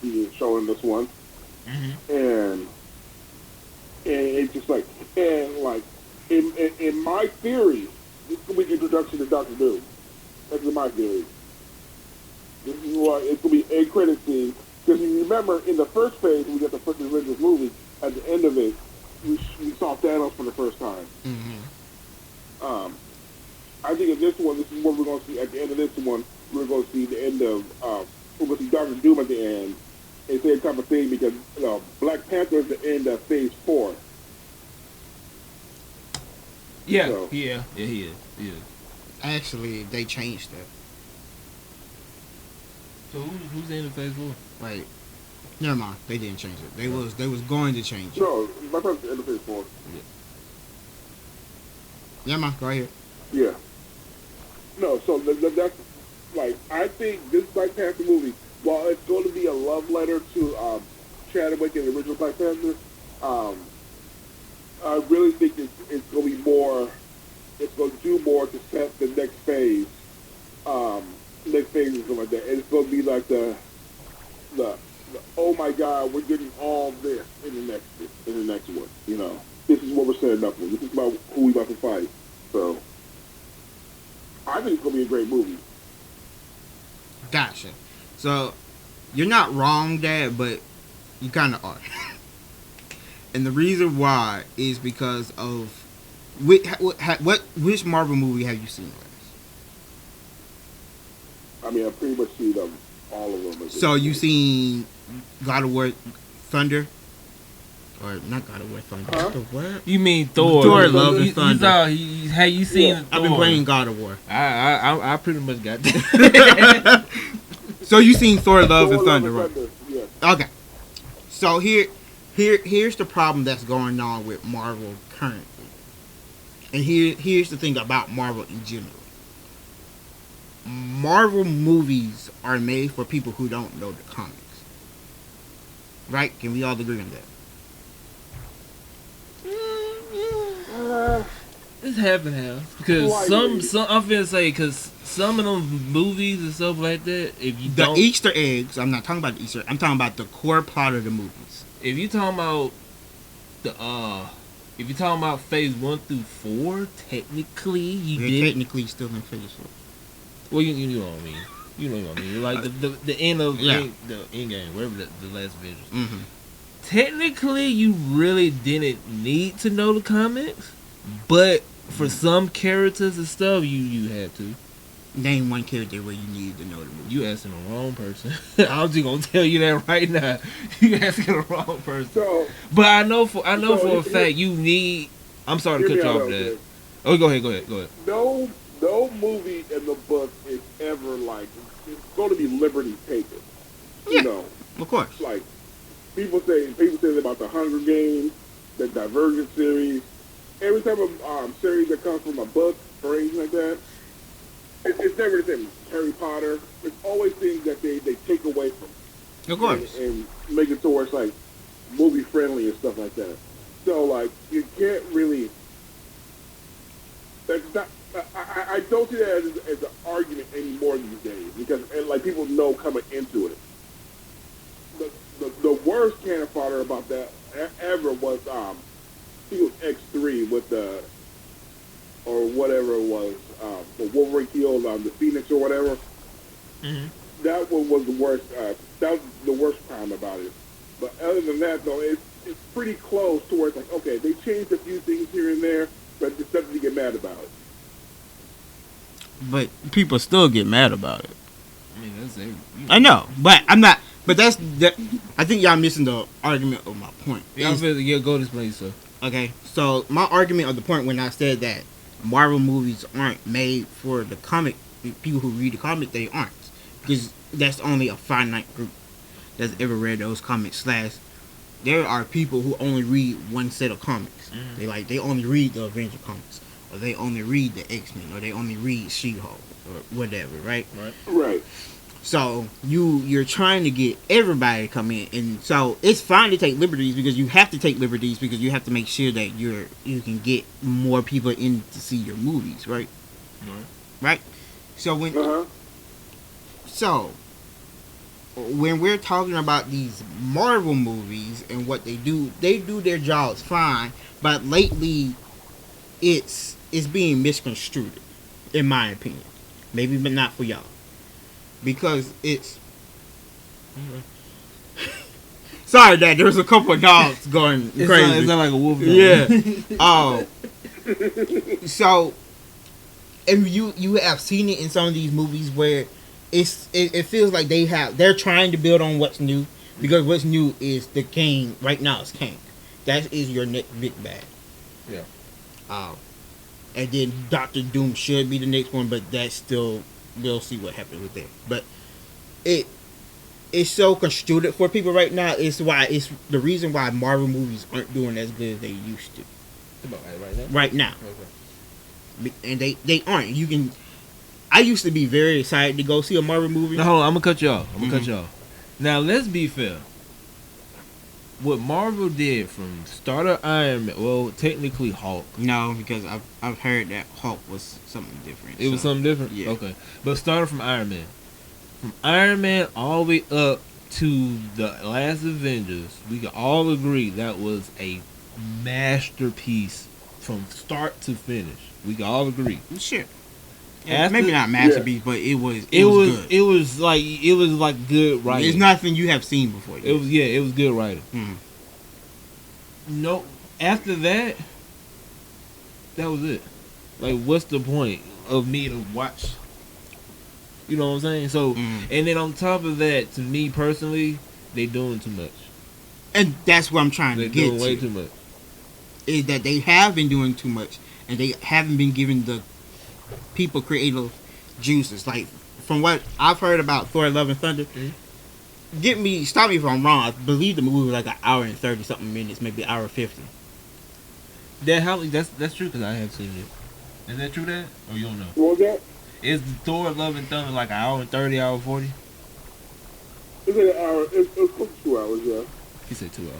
being shown in this one. Mm-hmm. And it's just like, in my theory, this is going to be the introduction to Doctor Doom. That's my theory. This is why it's going to be a credit scene. Because you remember, in the first phase, we got the first Avengers movie, at the end of it, we saw Thanos for the first time. Mm-hmm. I think in this one, this is what we're going to see. At the end of this one, we're going to see the end of, we're going to see Doctor Doom at the end. And same type of thing because Black Panther is the end of Phase 4. Yeah, so. Yeah, he is. Actually, they changed that. So who's in Phase 4? Wait, never mind. They didn't change it. They was going to change it. No, Black Panther's the end of Phase 4. Yeah. Never mind. Go ahead. Yeah. No, so that's like I think this Black Panther movie, while it's going to be a love letter to Chadwick and the original Black Panther, Um, I really think it's going to be more. It's going to do more to set the next phase. Um, next phase and stuff like that. And it's going to be like the oh my God, we're getting all this in the next one. You know, this is what we're setting up for. This is about who we about to fight. So I think it's going to be a great movie. Gotcha. So you're not wrong, Dad, but you kind of are. And the reason why is because of which Marvel movie have you seen last? I mean, I pretty much see them, all of them. So you seen God of War Thunder? Or not God of War Thunder. Huh? The what? You mean Thor? Thor Love and Thunder. Have you seen? I've been playing God of War. I pretty much got that. So you seen Thor Love and Thunder, right? Yes. Okay. So here's the problem that's going on with Marvel currently. And here's the thing about Marvel in general. Marvel movies are made for people who don't know the comics. Right? Can we all agree on that? It's half and half because some I'm finna say because some of them movies and stuff like that. If you The don't, Easter eggs. I'm not talking about the Easter. I'm talking about the core plot of the movies. if you talking about if you talking about phase 1 through 4, technically you They're did. technically still in phase 4. Well, you know what I mean. You know what I mean. Like the end of the end game, wherever the last vision. Mm-hmm. Technically, you really didn't need to know the comics, but for some characters and stuff, you had to. Name one character where you needed to know the movie. You asking the wrong person. I'm just gonna tell you that right now. You asking the wrong person. So, But I know for a fact you need. I'm sorry to cut you off there. Oh, go ahead. No movie in the book is ever like it's going to be liberty taken. Yeah. You know, Of course. like people say about the Hunger Games, the Divergent series. Every time a series that comes from a book or anything like that, it's never the same. Harry Potter. It's always things that they take away from. Of course. And make it to where it's like movie friendly and stuff like that. So like you can't really. That's not. I don't see that as an argument anymore these days because like people know coming into it. The worst cannon fodder about that ever was I think it was X3 with the or whatever it was when Wolverine killed the Phoenix or whatever. Mm-hmm. That one was the worst. That was the worst part about it. But other than that, though, it's pretty close to where it's like okay, they changed a few things here and there, but it's nothing to get mad about it. But people still get mad about it. I mean, that's it. I know, but I'm not. But that's that. I think y'all missing the argument of my point. Yeah, I'm finna go this place, so. Okay, so my argument of the point when I said that Marvel movies aren't made for the comic people who read the comic, they aren't, because that's only a finite group that's ever read those comics. There are people who only read one set of comics. Mm-hmm. They only read the Avenger comics, or they only read the X-Men, or they only read She-Hulk, or whatever, right? Right. So you're trying to get everybody to come in, and so it's fine to take liberties because you have to take liberties because you have to make sure that you can get more people in to see your movies, right? Right. So when we're talking about these Marvel movies and what they do their jobs fine, but lately it's being misconstrued, in my opinion. Maybe, but not for y'all. Because it's sorry, Dad. There was a couple of dogs going crazy. It's not like a wolf dog. Yeah. Oh. So, and you have seen it in some of these movies where it feels like they're trying to build on what's new because what's new is the King right now is King. That is your next big bad. Yeah. And then Doctor Doom should be the next one, but that's still. We'll see what happens with that. But it's so construed for people right now. It's the reason why Marvel movies aren't doing as good as they used to. About right now. Right now. Okay. And they aren't. I used to be very excited to go see a Marvel movie. Now hold on, I'm gonna cut you off. Now let's be fair. what Marvel did from start of Iron Man, well, technically Hulk. No, because I've heard that Hulk was something different. It was something different? Yeah. Okay. But started from Iron Man. From Iron Man all the way up to the last Avengers, we can all agree that was a masterpiece from start to finish. We can all agree. Sure. After- Maybe not masterpiece, but it was good. It was like good writing. It's nothing you have seen before. It was good writing. Mhm. No, after that, that was it. Like, what's the point of me to watch? You know what I'm saying? So, and then on top of that, to me personally, they doing too much. And that's what I'm trying They're to get doing way to. too much. Is that they have been doing too much, and they haven't been giving the people creative juices. Like, from what I've heard about Thor: Love and Thunder, stop me if I'm wrong. I believe the movie was like an hour and 30 something minutes, maybe an hour 50. That's true because I have seen it. Is that true? That or you don't know? What was that? Is Thor: Love and Thunder like an hour and 30, hour 40? It's like an hour. It's close to 2 hours, yeah. He said 2 hours.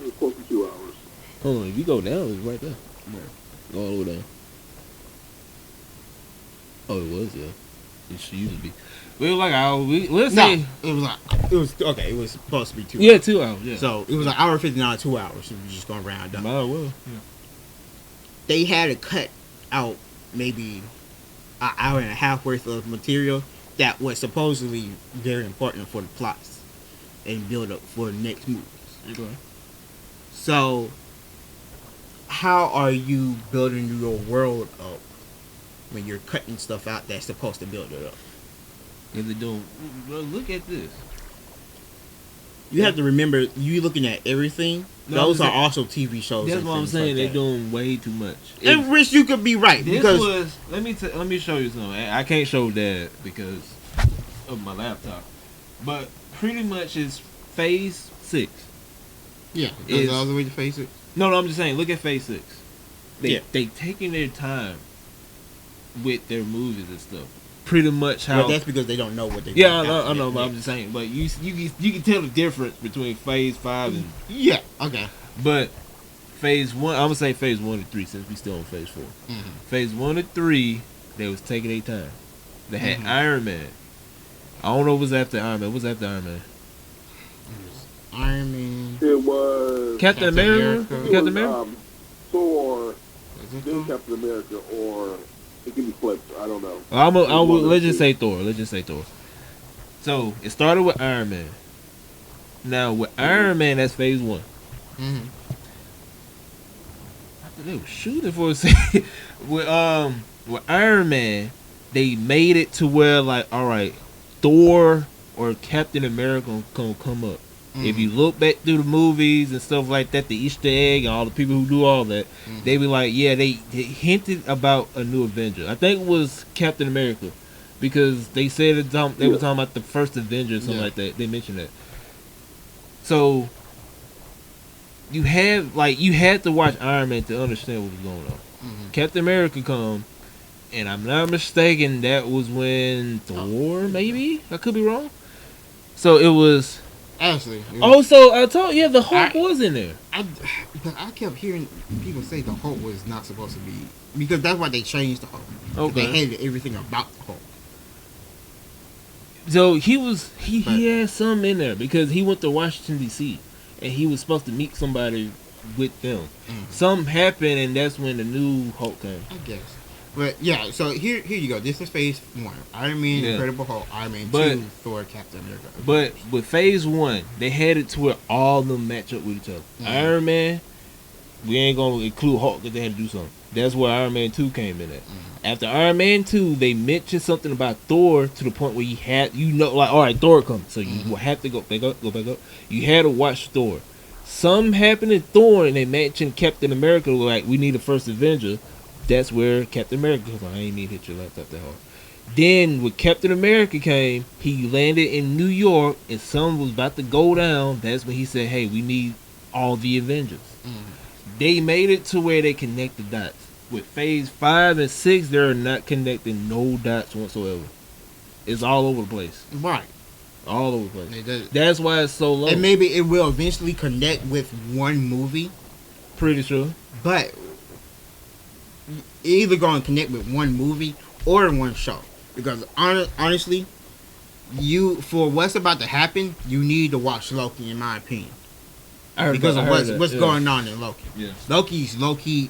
It's close to 2 hours. Hold on, if you go down, it's right there. Go all the way down. Oh, it was, yeah. It used to be. We were like, let's say. It was supposed to be 2 hours. Yeah, 2 hours, yeah. So it was an hour 50, not 2 hours. So we're just gonna round up. Might as well. Yeah. They had to cut out maybe an hour and a half worth of material that was supposedly very important for the plots and build up for the next movies. Okay. So, how are you building your world up when you're cutting stuff out that's supposed to build it up? If they don't, look at this. You have to remember, you looking at everything. No, Those I'm are also TV shows. That's and what I'm things saying. like They're that. doing way too much. And Rich, you could be right This because was. Let me show you something. I can't show that because of my laptop. But pretty much it's Phase 6. yeah, is- that's all the way to face it. No, I'm just saying. Look at Phase 6. Yeah. They taking their time with their movies and stuff. Pretty much how. But that's because they don't know what they. Yeah, I know, but I'm just saying. But you can tell the difference between Phase 5 and. Yeah. Okay. But Phase 1, I'm gonna say Phase 1 to 3 since we still on Phase 4. Mm-hmm. Phase 1 to 3, they was taking their time. They had Iron Man. I don't know what was after Iron Man. What was after Iron Man? Iron Man. It was Captain America. it Captain was, America. Thor, then Captain America, or it can be flipped. I don't know. Let's just say Thor. Let's just say Thor. So it started with Iron Man. Now with Iron Man, that's Phase 1. Mm-hmm. They were shooting for a second. with Iron Man, they made it to where like, all right, Thor or Captain America gonna come up. If you look back through the movies and stuff like that, the Easter egg and all the people who do all that, they be like, yeah, they hinted about a new Avenger. I think it was Captain America because they said they were talking about the first Avenger or something like that. They mentioned that. So you had to watch Iron Man to understand what was going on. Captain America come, and I'm not mistaken, that was when Thor, maybe? I could be wrong. So it was. Actually. So I told you, the Hulk was in there. But I kept hearing people say the Hulk was not supposed to be, because that's why they changed the Hulk. Okay. They hated everything about the Hulk. So he had some in there because he went to Washington D.C. and he was supposed to meet somebody with them. Something happened, and that's when the new Hulk came. I guess. But yeah, so here you go. This is Phase 1. Iron Man, Incredible Hulk, Iron Man 2, Thor, Captain America. But with Phase 1, they had it to where all of them match up with each other. Iron Man, we ain't gonna include Hulk because they had to do something. That's where Iron Man 2 came in at. After Iron Man 2, they mentioned something about Thor to the point where you had, like, all right, Thor comes, so you will have to go back up. You had to watch Thor. Something happened in Thor, and they mentioned Captain America, like, we need a first Avenger. That's where Captain America comes on. I ain't need to hit your laptop that hard. Then, when Captain America came, he landed in New York, and something was about to go down. That's when he said, hey, we need all the Avengers. They made it to where they connect the dots. With Phase 5 and 6, they're not connecting no dots whatsoever. It's all over the place. Right. All over the place. It does. That's why it's so low. And maybe it will eventually connect with one movie, Pretty sure. but it's either going to connect with one movie or one show. Because honestly, for what's about to happen, you need to watch Loki, in my opinion. Because of what's going on in Loki. Yeah. Loki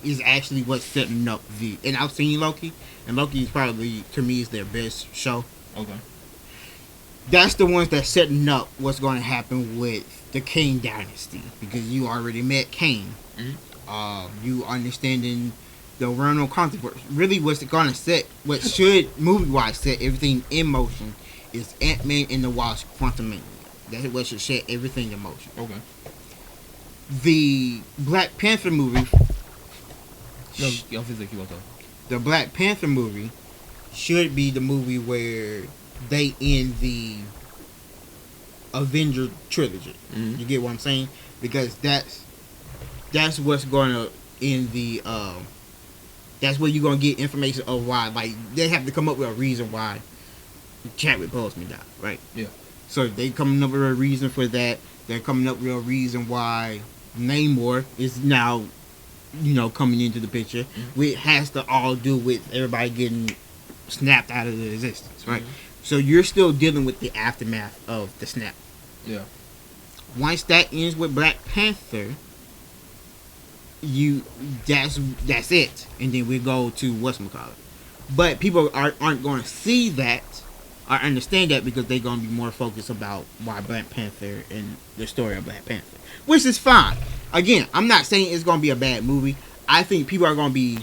is actually what's setting up and I've seen Loki, and Loki is probably, to me, is their best show. Okay. That's the ones that's setting up what's going to happen with the Kane dynasty, because you already met Kane. Mm-hmm. You understanding the Rono controversy. Really, what's going to set, what should movie-wise set everything in motion, is Ant-Man and the Wasp: Quantumania. That's what should set everything in motion. Okay. The Black Panther movie. No, y'all feel like you want to. The Black Panther movie should be the movie where they end the Avenger trilogy. Mm-hmm. You get what I'm saying? Because that's what's going to end the. That's where you're gonna get information of why. Like, they have to come up with a reason why Chadwick Boseman died, right? Yeah. So they coming up with a reason for that. They're coming up with a reason why Namor is now, coming into the picture. Mm-hmm. Which has to all do with everybody getting snapped out of the existence, right? Mm-hmm. So you're still dealing with the aftermath of the snap. Yeah. Once that ends with Black Panther, that's it, and then we go to whatchamacallit. But people aren't going to see that or understand that, because they're going to be more focused about why Black Panther and the story of Black Panther, which is fine. Again, I'm not saying it's going to be a bad movie. I think people are going to be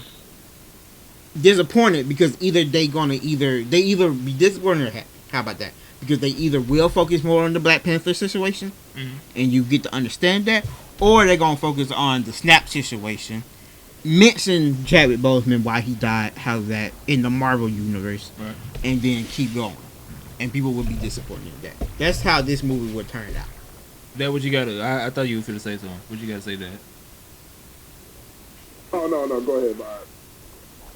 disappointed, because they either be disappointed or happy. How about that? Because they either will focus more on the Black Panther situation, Mm-hmm. and you get to understand that, or they're gonna focus on the snap situation, mention Chadwick Boseman, why he died, how that in the Marvel universe, Right. and then keep going, and people will be disappointed in that. That's how this movie would turn out. That what you gotta. I thought you were finna say something. What you gotta say that? Oh no, go ahead.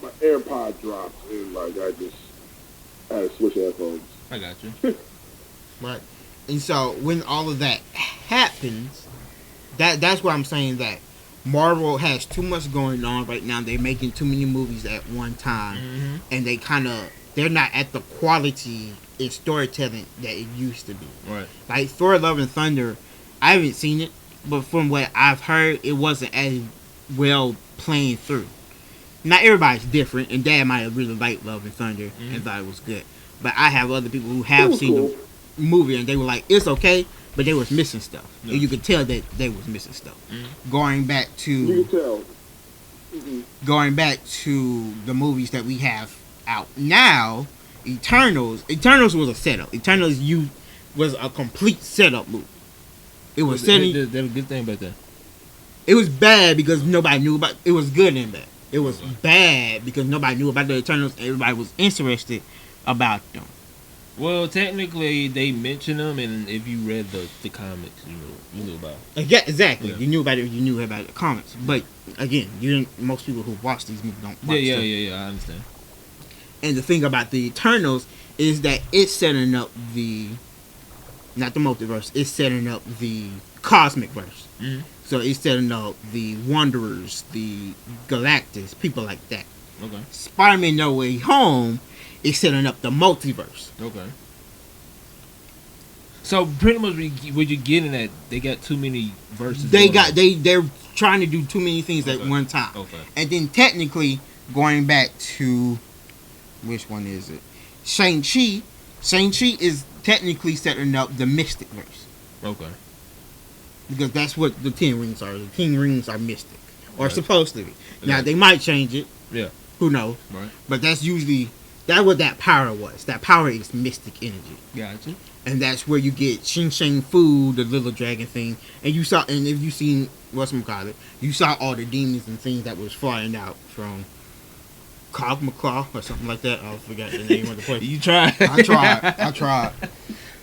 My AirPod dropped, and I had to switch headphones. I got you. Right. And so when all of that happens, that's why I'm saying that Marvel has too much going on right now. They're making too many movies at one time, Mm-hmm. and they're not at the quality in storytelling that it used to be. Right. Like Thor: Love and Thunder, I haven't seen it, but from what I've heard, it wasn't as well playing through. Not everybody's different, and Dad might have really liked Love and Thunder and thought it was good. But I have other people who have seen cool. the movie, and they were like, it's okay, but they was missing stuff. Yeah. And you could tell that they was missing stuff. Going back You to can tell. the movies that we have out now, Eternals was a setup. Eternals was a complete setup movie. It was setting. That's a good thing about that. It was bad because nobody knew about. It was good and bad. It was bad because nobody knew about the Eternals. Everybody was interested about them. Well, technically, they mention them, and if you read the comics, you knew about it. Yeah, exactly. Yeah. You knew about it. You knew about the comics. But again, most people who watch these movies don't watch them. Yeah. I understand. And the thing about the Eternals is that it's setting up not the multiverse. It's setting up the cosmic verse. Mm-hmm. So it's setting up the Wanderers, the Galactus, people like that. Okay. Spider-Man No Way Home is setting up the multiverse. Okay. So pretty much what you're getting at, they got too many verses. They're trying to do too many things at Okay. one time. Okay. And then technically going back to which one is it? Shang-Chi. Shang-Chi is technically setting up the mystic verse. Okay. Because that's what the 10 rings are. The 10 rings are mystic. Or Right. supposed to be. Now Right. they might change it. Yeah. Who knows? Right. But that's what that power was. That power is mystic energy. Gotcha. And that's where you get Shing Shang Fu, the little dragon thing. And if you seen whatchamacallit, you saw all the demons and things that was flying out from Cogmaclaw or something like that. I forgot the name of the place. You tried. I tried.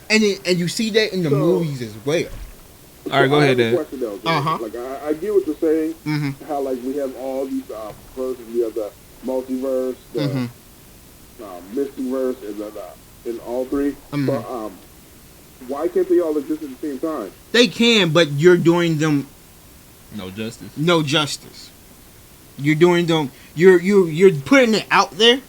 And you see that in the movies as well. All right, go ahead, I have a Dad. question, though, Jay. Uh-huh. Like, I get what you're saying. Mm-hmm. How we have all these verses. We have the multiverse, the Mm-hmm. mystic verse, and the in all three. Mm-hmm. But why can't they all exist at the same time? They can, but you're doing them No justice. no justice. You're doing them. You're putting it out there,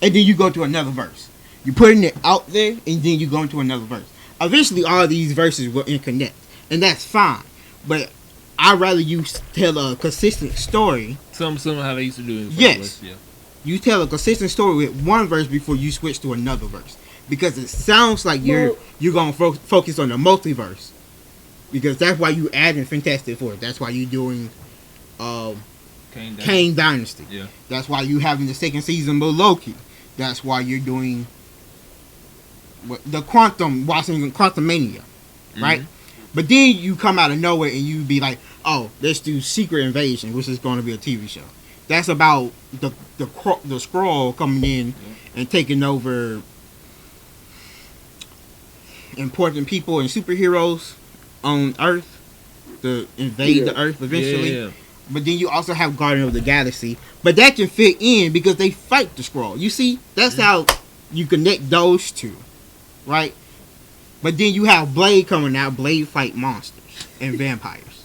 and then you go to another verse. You're putting it out there, and then you go into another verse. Eventually, all these verses will interconnect, and that's fine. But I'd rather you tell a consistent story. Some how they used to do it. In the Yes. first place, yeah. You tell a consistent story with one verse before you switch to another verse, because it sounds like you're gonna focus on the multiverse, because that's why you adding Fantastic Four. That's why you doing Kane Dynasty. Yeah. That's why you having the second season of Loki. That's why you're doing the Quantum Mania, right? Mhm. But then you come out of nowhere and you be like, oh, let's do Secret Invasion, which is going to be a TV show. That's about the Skrull coming in and taking over important people and superheroes on Earth to invade the Earth eventually. Yeah. But then you also have Guardian of the Galaxy. But that can fit in because they fight the Skrull. You see? That's how you connect those two. Right? But then you have Blade coming out. Blade fight monsters and vampires.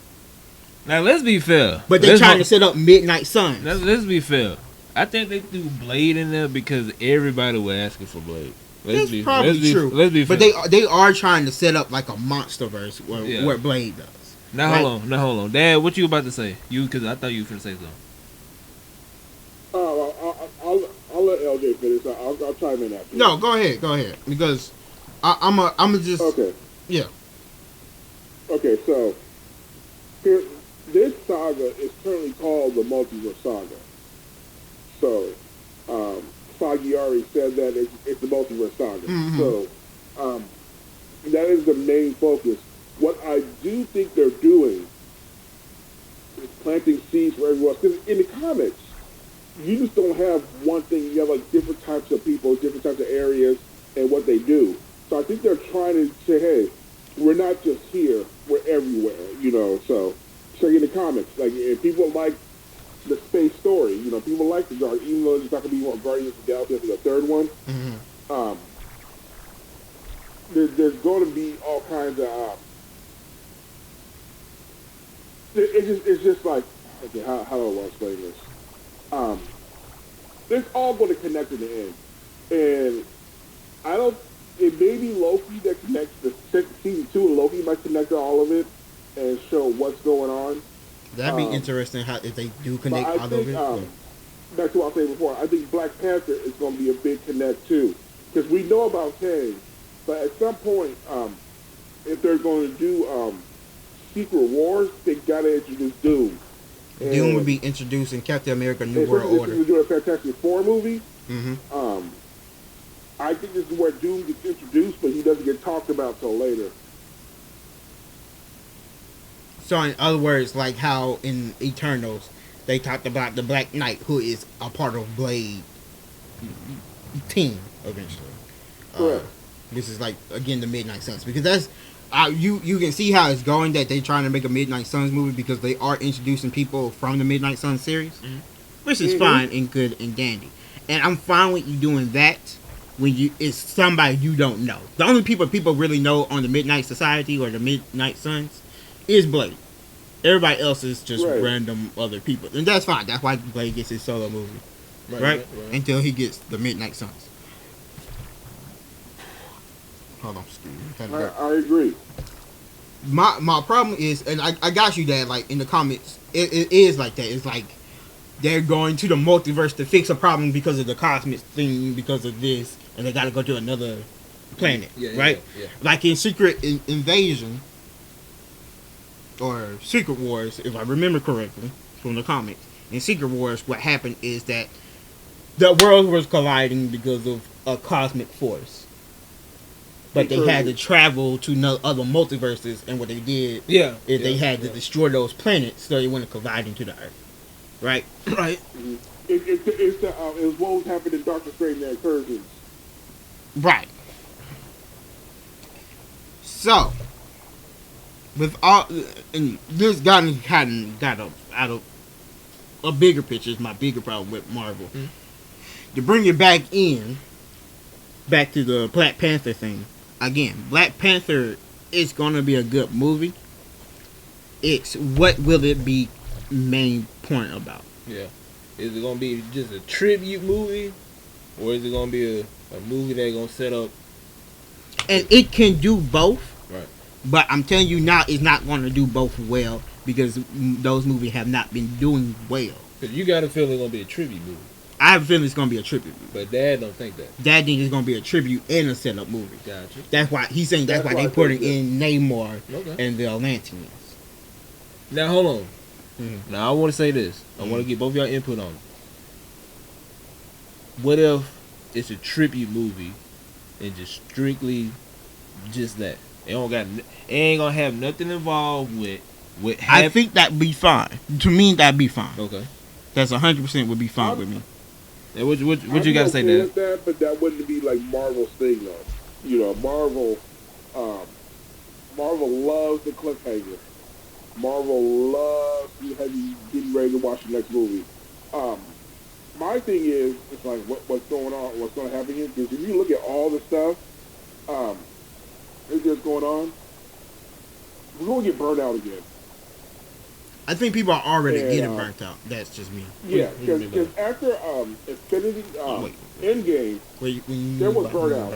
Now let's be fair. But they're trying to set up Midnight Suns. Let's be fair. I think they threw Blade in there because everybody was asking for Blade. That's probably true. Let's be fair. But they are trying to set up like a monsterverse where Blade does. Now hold on. Dad, what you about to say? Because I thought you were finna say something. I'll let LJ finish. I'll chime in after. No, go ahead. Because I'm just okay. Yeah. Okay, so here, this saga is currently called the Multiverse Saga. So, Foggy already said that it's the Multiverse Saga. Mm-hmm. So, that is the main focus. What I do think they're doing is planting seeds for everyone. Because in the comics, you just don't have one thing. You have like different types of people, different types of areas, and what they do. So I think they're trying to say, hey, we're not just here, we're everywhere, you know. So in the comics, like, and people like the space story, you know, people like the Guardian, even though it's not going to be one Guardians of the Galaxy, I think the third one. Mm-hmm. There's going to be all kinds of. It's just like, okay, how do I want to explain this? It's all going to connect in the end, and I don't. It may be Loki that connects the season 2 of Loki might connect to all of it and show what's going on. That'd be interesting how if they do connect all of it. Back to what I was saying before, I think Black Panther is going to be a big connect too, because we know about Kang, but at some point, if they're going to do Secret Wars, they got to introduce Doom. And Doom would be introduced in Captain America: New World Order. If they're doing a Fantastic Four movie, Mm-hmm. I think this is where Doom gets introduced, but he doesn't get talked about till later. So in other words, like how in Eternals, they talked about the Black Knight, who is a part of Blade team eventually. Correct. This is like again the Midnight Suns, because that's you can see how it's going, that they're trying to make a Midnight Suns movie because they are introducing people from the Midnight Suns series, which is fine and good and dandy. And I'm fine with you doing that when it's somebody you don't know. The only people really know on the Midnight Society or the Midnight Suns is Blade. Everybody else is just random other people, and that's fine. That's why Blade gets his solo movie, right? Until he gets the Midnight Suns. Hold on, excuse me. I agree. My problem is, and I got you, Dad. Like in the comics, it is like that. It's like they're going to the multiverse to fix a problem because of the cosmic thing, because of this, and they got to go to another planet, right? Yeah. Like in Secret Invasion or Secret Wars, if I remember correctly from the comics, in Secret Wars, what happened is that the world was colliding because of a cosmic force. But they had to travel to other multiverses, and what they did is they had to destroy those planets so they wouldn't collide into the Earth. Right? Right. Mm-hmm. It was what was happening in Doctor Strange and the Incursions. Right. So, with all, and this got out of a bigger picture is my bigger problem with Marvel. To bring it back in, back to the Black Panther thing. Again, Black Panther is gonna be a good movie. It's what will it be main point about? Yeah. Is it gonna be just a tribute movie, or is it gonna be a movie that's gonna set up? And it can do both. Right. But I'm telling you now, it's not going to do both well because those movies have not been doing well. Cause you got a feeling it's gonna be a tribute movie. I have a feeling it's going to be a tribute movie. But Dad don't think that. Dad thinks it's going to be a tribute and a setup movie. Gotcha. That's why he's saying that's why they put it in Namor and the Atlanteans. Now hold on. Mm-hmm. Now I want to say this. I want to get both y'all input on it. What if it's a tribute movie and just strictly just that? It ain't gonna have nothing involved with I think that'd be fine. To me, that'd be fine. Okay. That's 100% would be fine with me. And what you gotta say, Dad? That, but that wouldn't be like Marvel's thing, though. You know, Marvel loves the cliffhanger. Marvel loves you getting ready to watch the next movie. My thing is, it's like what's going on, what's going to happen here. Because if you look at all the stuff that's just going on, we're going to get burned out again. I think people are already getting burnt out. That's just me. Yeah, because after Infinity Endgame, there was burnout.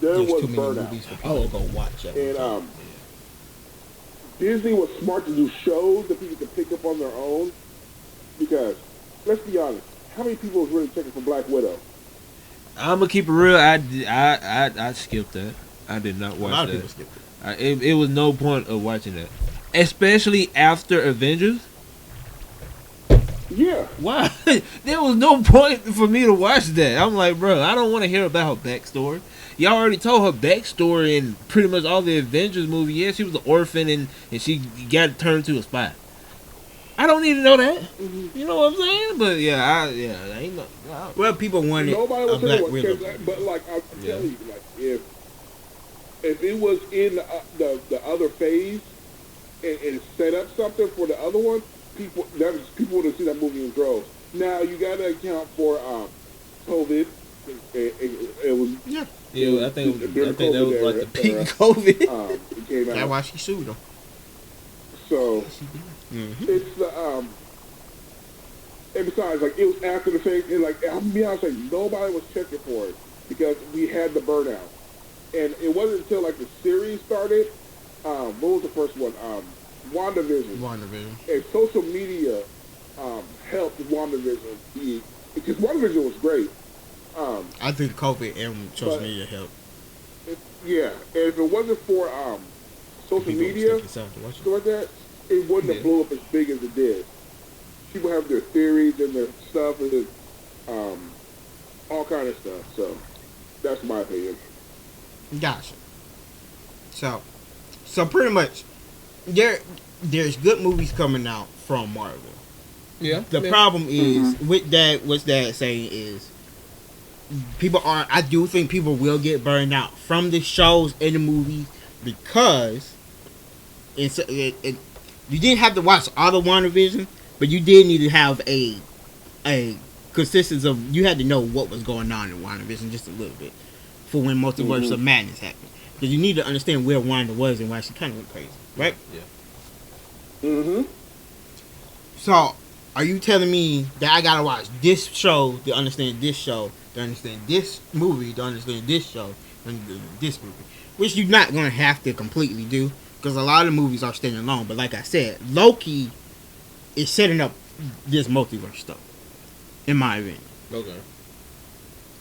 There was burnout. Oh, go watch it. And Disney was smart to do shows that people could pick up on their own. Because let's be honest, how many people was really checking for Black Widow? I'm gonna keep it real. I skipped that. I did not watch that. A lot of people skipped it. It was no point of watching that. Especially after Avengers. Yeah. Why? There was no point for me to watch that. I'm like, bro, I don't want to hear about her backstory. Y'all already told her backstory in pretty much all the Avengers movies. Yeah, she was an orphan and she got turned to a spy. I don't need to know that. Mm-hmm. You know what I'm saying? But I ain't no. Well, people wanted nobody a Black Widow. But like I'm telling you, like if it was in the other phase. And set up something for the other one, people would have seen that movie in droves. Now you got to account for COVID. It was I think that was like the peak COVID. It came out. That's why she sued him. So it's the and besides, like it was after the fact, and like I'll be honest, like nobody was checking for it because we had the burnout, and it wasn't until like the series started. What was the first one? WandaVision. And social media helped WandaVision be, because WandaVision was great. I think COVID and social media helped. And if it wasn't for social media, stuff like that, it wouldn't have blew up as big as it did. People have their theories and their stuff and all kind of stuff. So that's my opinion. Gotcha. So pretty much, there's good movies coming out from Marvel. Yeah. The problem is with that. What's that saying is, I do think people will get burned out from the shows and the movies because you didn't have to watch all the WandaVision, but you did need to have a consistency of, you had to know what was going on in WandaVision just a little bit for when Multiverse of Madness happened. Because you need to understand where Wanda was and why she kind of went crazy, right? Yeah. Mm-hmm. So, are you telling me that I gotta watch this show to understand this show, to understand this movie, to understand this show, and this movie? Which you're not gonna have to completely do, because a lot of movies are standing alone. But like I said, Loki is setting up this multiverse stuff, in my opinion. Okay.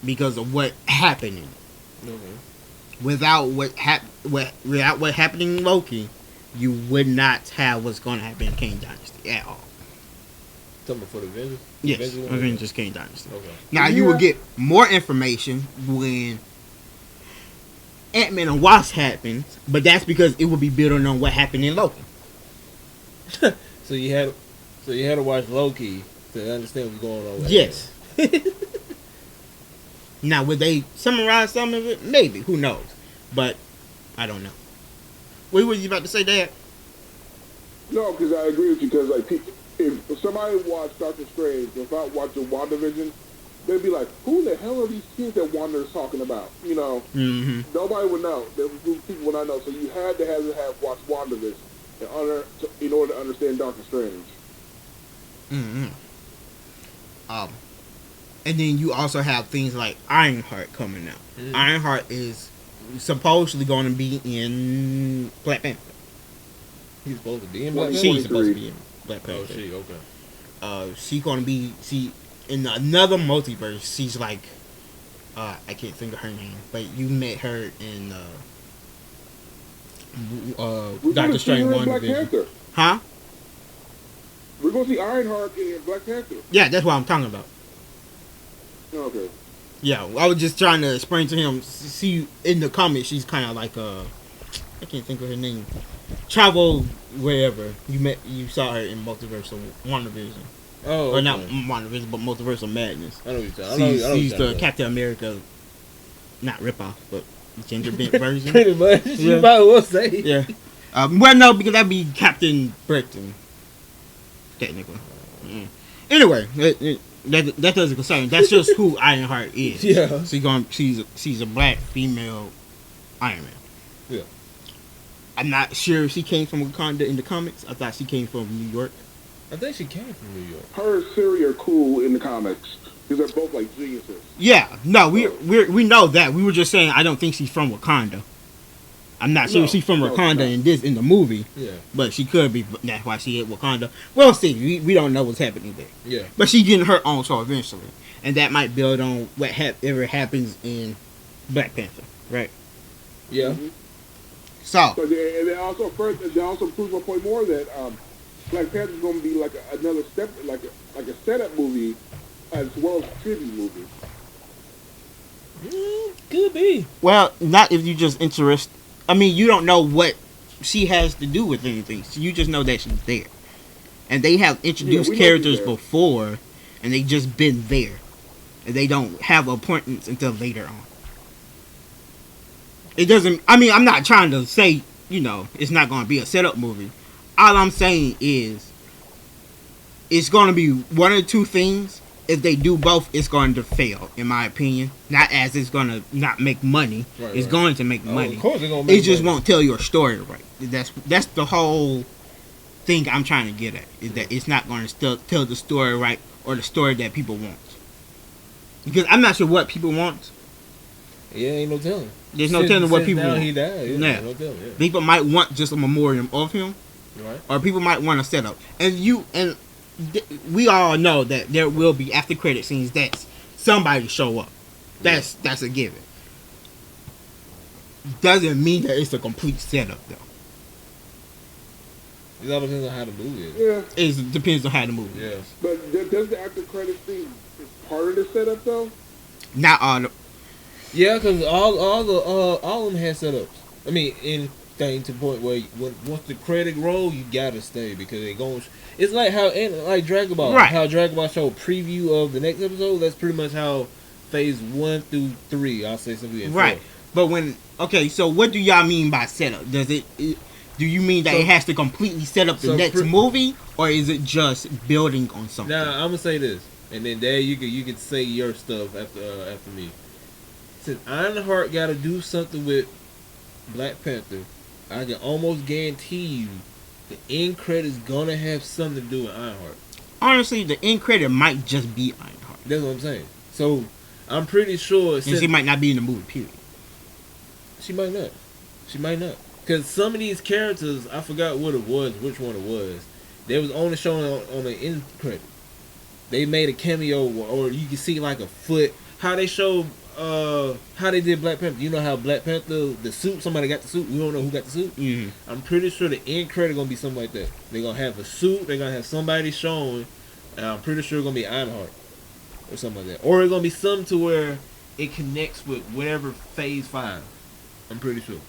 Because of what happened in it. Okay. Without what happening in Loki, you would not have what's going to happen in Kang Dynasty at all. Something for the Avengers? Yes, Avengers Kang Dynasty. Okay. Now, you will get more information when Ant-Man and Wasp happens, but that's because it will be building on what happened in Loki. So you had to watch Loki to understand what's going on with Yes. Now, would they summarize some of it? Maybe. Who knows? But I don't know. What were you about to say, Dad? No, because I agree with you. Because like, if somebody watched Doctor Strange without watching WandaVision, they'd be like, "Who the hell are these kids that Wanda's talking about?" You know, nobody would know. People would not know. So you had to have watched WandaVision in order to understand Doctor Strange. And then you also have things like Ironheart coming out. Ironheart is supposedly going to be in Black Panther. He's supposed to be in Black Panther. She's supposed to be in Black Panther. Oh, she okay. She's going to be in another multiverse. She's like, I can't think of her name, but you met her in Doctor Strange WandaVision. Huh? We're going to see Ironheart in Black Panther. Yeah, that's what I'm talking about. Okay. Yeah, I was just trying to explain to him. See, in the comics, she's kind of like I can't think of her name. Travel wherever you saw her in Multiverse of WandaVision. Oh, okay. Or not WandaVision, but Multiverse of Madness. I know what you're talking about. She's the Captain America, not ripoff, but ginger bent version. Pretty much. Yeah. You might as well say. Yeah. Well, no, because that'd be Captain Britain, technically. Anyway, that doesn't concern. That's just who Ironheart is. Yeah. She's a black female Iron Man. Yeah. I'm not sure if she came from Wakanda in the comics. I thought she came from New York. I think she came from New York. Her and Siri are cool in the comics because they're both like geniuses. Yeah. No, we know that. We were just saying I don't think she's from Wakanda. I'm not sure if she's from Wakanda in the movie. Yeah. But she could be. That's why she at Wakanda. We'll see. We don't know what's happening there. Yeah. But she's getting her own show eventually, and that might build on whatever happens in Black Panther, right? Yeah. Mm-hmm. So they also prove my point more that Black Panther is going to be like another step, like a setup movie as well as a tribute movie. Could be. Well, not if you just interest. I mean, you don't know what she has to do with anything. So you just know that she's there, and they have introduced characters before, and they just been there, and they don't have appointments until later on. It doesn't. I mean, I'm not trying to say it's not going to be a setup movie. All I'm saying is, it's going to be one or two things. If they do both, it's going to fail, in my opinion. Not as it's going to not make money. Right, it's going to make money. Of course, it's going to make It just money. won't tell your story right. That's the whole thing I'm trying to get at. Is that it's not going to still tell the story right or the story that people want. Because I'm not sure what people want. Yeah, ain't no telling. There's no telling what people now want. He died. Yeah, no telling. Yeah. People might want just a memoriam of him, Right. or people might want a setup. And we all know that there will be after credit scenes that somebody show up. That's a given. Doesn't mean that it's a complete setup though. It all depends on how the movie is. Yeah. It depends on how the movie. Yeah. But does the after credit scene is part of the setup though? Not all. Yeah, because all of them had setups. I mean, anything to the point where once the credit roll, you gotta stay because it goes. It's like like Dragon Ball. Right. How Dragon Ball show preview of the next episode. That's pretty much how phase 1 through 3. I'll say something. Right. But so what do y'all mean by setup? Do you mean that it has to completely set up the next movie, or is it just building on something? Now I'm gonna say this, and then there you could say your stuff after me. Since Ironheart got to do something with Black Panther, I can almost guarantee you the end credit's gonna have something to do with Ironheart. Honestly, the end credit might just be Ironheart. That's what I'm saying. So I'm pretty sure. And she might not be in the movie, period. She might not. She might not. Because some of these characters, I forgot what it was, which one it was. They was only showing on the end credit. They made a cameo, or you can see like a foot. How they showed. How they did Black Panther. You know how Black Panther, the suit, somebody got the suit. We don't know who got the suit. Mm-hmm. I'm pretty sure the end credit gonna be something like that. They're gonna have a suit. They're gonna have somebody showing. And I'm pretty sure it's gonna be Ironheart or something like that. Or it's gonna be something to where it connects with whatever phase 5. I'm pretty sure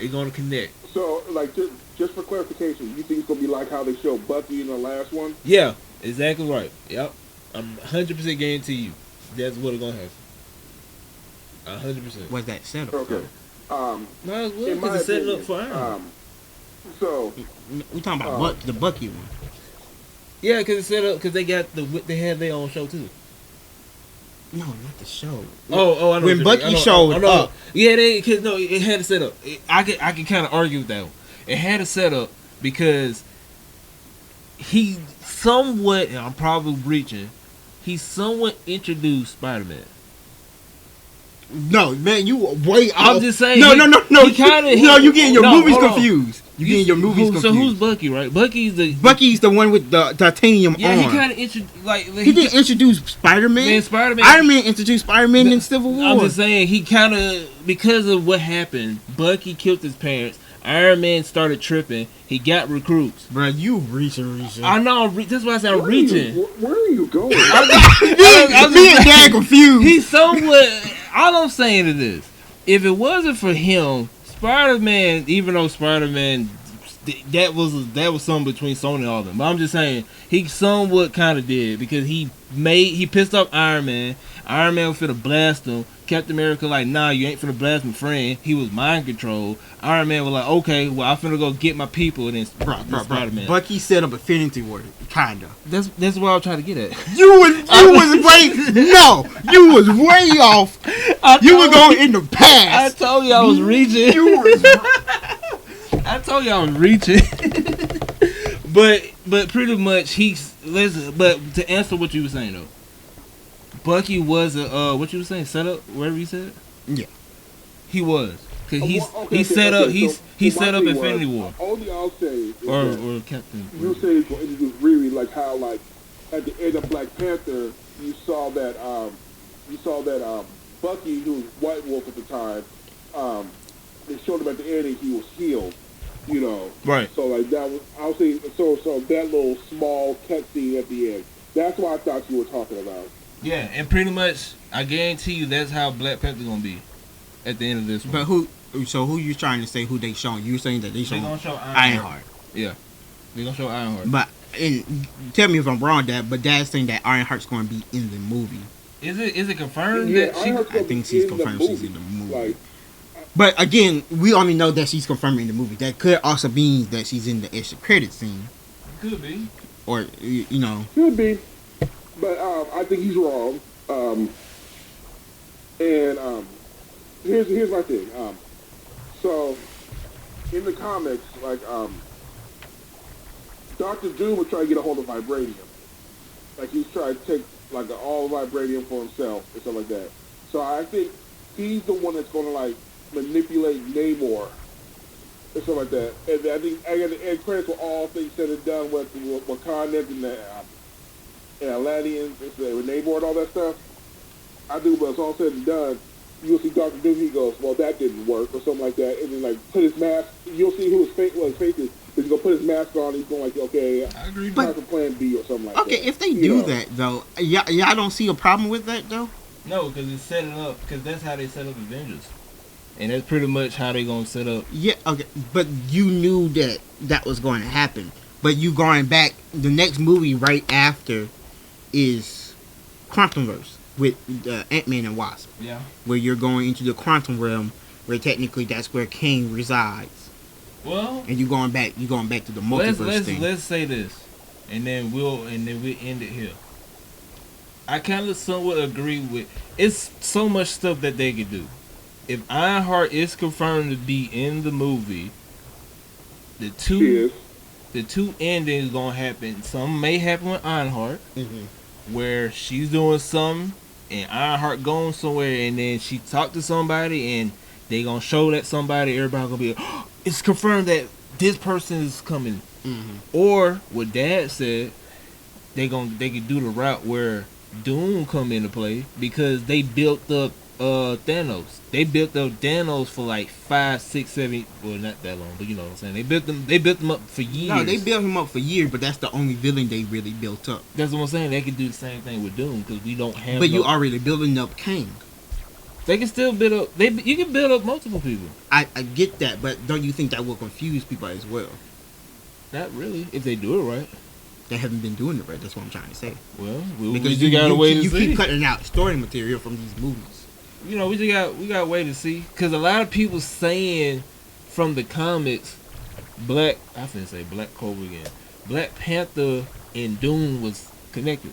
it's gonna connect. So, like, just for clarification, you think it's gonna be like how they showed Bucky in the last one? Yeah, exactly right. Yep, I'm 100% guarantee you that's what it's gonna have. 100%. Was that setup? Okay. Might as well, In my because it's setting opinion, up for Iron. So, We talking about the Bucky one. Yeah, because it's set up because they had their own show too. No, not the show. Oh, I know. When what you Bucky mean. showed up. Yeah, it had a setup. I can kind of argue with that one. It had a setup because he somewhat, and I'm probably reaching, he somewhat introduced Spider-Man. No, man, you way off. I'm just saying. No. He kinda, You getting your movies hold on. confused. You getting your movies confused. So who's Bucky, right? Bucky's the one with the titanium arm. Yeah, he kind of introduced he didn't introduce Spider-Man. Man, Spider-Man. Iron Man introduced Spider-Man in Civil War. I'm just saying he kind of, because of what happened, Bucky killed his parents. Iron Man started tripping. He got recruits. Bro, you reaching. I know. That's why I said I'm reaching. Where are you going? I'm being damn confused. He's somewhat. All I'm saying is this: if it wasn't for him, Spider-Man, even though Spider-Man, that was something between Sony and all of them. But I'm just saying he somewhat kind of did because he pissed off Iron Man. Iron Man was finna blast him. Captain America like, nah, you ain't finna blast my friend. He was mind controlled. Iron Man was like, okay, well, I'm finna go get my people. And then Spider-Man. Bucky set up Infinity War, kinda. That's what I was trying to get at. You was way off. You were going in the past. I told you I was reaching. I told you I was reaching. but pretty much but to answer what you were saying though, Bucky was what you were saying, set up wherever you said. Yeah, he was because he set up Infinity War. Only I'll say is or Captain. You say it's going to introduce Riri, like how like at the end of Black Panther you saw that Bucky, who was White Wolf at the time, they showed him at the end and he was healed. You know, right? So like that was, I'll say, so that little small cutscene at the end. That's what I thought you were talking about. Yeah, and pretty much, I guarantee you that's how Black Panther gonna be at the end of this one. But who you trying to say who they showing? You saying that they gonna show Ironheart? Yeah, they gonna show Ironheart. But tell me if I'm wrong, but Dad's saying that Ironheart's going to be in the movie. Is it confirmed Yeah, that she? I think she's confirmed she's in the movie. Like, but again, we only know that she's confirmed in the movie. That could also mean that she's in the extra credit scene. Could be. Or you know. Could be. But I think he's wrong. Here's my thing. So in the comics, like Dr. Doom was trying to get a hold of vibranium. Like he's trying to take like all vibranium for himself and stuff like that. So I think he's the one that's gonna like manipulate Namor and stuff like that. And I think I got to end credits for all things said and done with Wakanda and the Atlanteans with Namor and all that stuff. I think when it's all said and done, you'll see Dr. Doom, he goes, well, that didn't work, or something like that, and then, like, put his mask, you'll see who his face is, he's going to put his mask on, he's going like, okay, I agree. Time for plan B or something like that. Okay, if they do that, though, y'all don't see a problem with that, though? No, because it's setting up, because that's how they set up Avengers. And that's pretty much how they going to set up. Yeah, okay, but you knew that was going to happen. But you going back, the next movie right after is Quantumverse with Ant-Man and Wasp. Yeah. Where you're going into the quantum realm, where technically that's where Kang resides. Well, and you're going back to the multiverse thing. Let's say this, and then we'll end it here. I kind of somewhat agree with. It's so much stuff that they could do. If Ironheart is confirmed to be in the movie, the two endings gonna happen. Some may happen with Ironheart, where she's doing something and Ironheart going somewhere, and then she talked to somebody and they gonna show that somebody. Everybody gonna be like, oh, it's confirmed that this person is coming. Or what Dad said, they could do the route where Doom come into play because they built up Thanos. They built up Thanos for like 5, 6, 7. Well, not that long, but you know what I'm saying. They built them up for years. No, they built him up for years, but that's the only villain they really built up. That's what I'm saying. They could do the same thing with Doom because we don't have. But you already building up Kang. They can still build up. You can build up multiple people. I get that, but don't you think that will confuse people as well? Not really, if they do it right. They haven't been doing it right. That's what I'm trying to say. Well, because you gotta wait to see. You keep cutting out story material from these movies. You know, we got to wait to see because a lot of people saying from the comics, Black Cobra again, Black Panther and Doom was connected.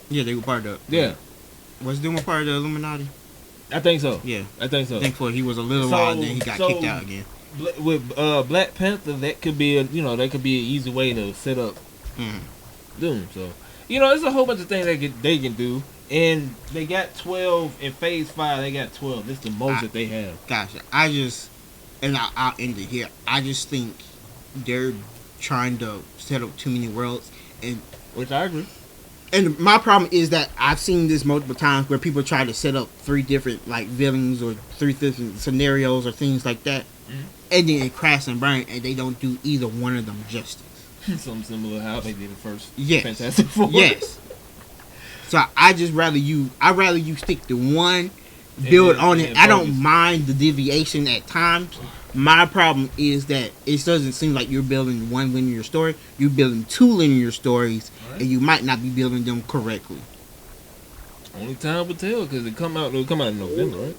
Yeah, they were part of. Yeah, Was Doom a part of the Illuminati? I think so. Yeah. I think so. I think for he was a little while and then he got kicked out again. With Black Panther, that could be that could be an easy way to set up Doom. So there's a whole bunch of things they can do, and they got 12 in Phase 5. They got 12. This is the most that they have. Gotcha. I'll end it here. I just think they're trying to set up too many worlds, and which I agree. And my problem is that I've seen this multiple times where people try to set up 3 different like villains or 3 different scenarios or things like that, and then it crashes and burns, and they don't do either one of them justice. Something similar to how they did the first Yes. Fantastic Four. Yes. So I'd rather you stick to one, build on it. I don't mind the deviation at times. My problem is that it doesn't seem like you're building one linear story. You're building 2 linear stories, and you might not be building them correctly. Only time will tell, because it'll come out in November, right?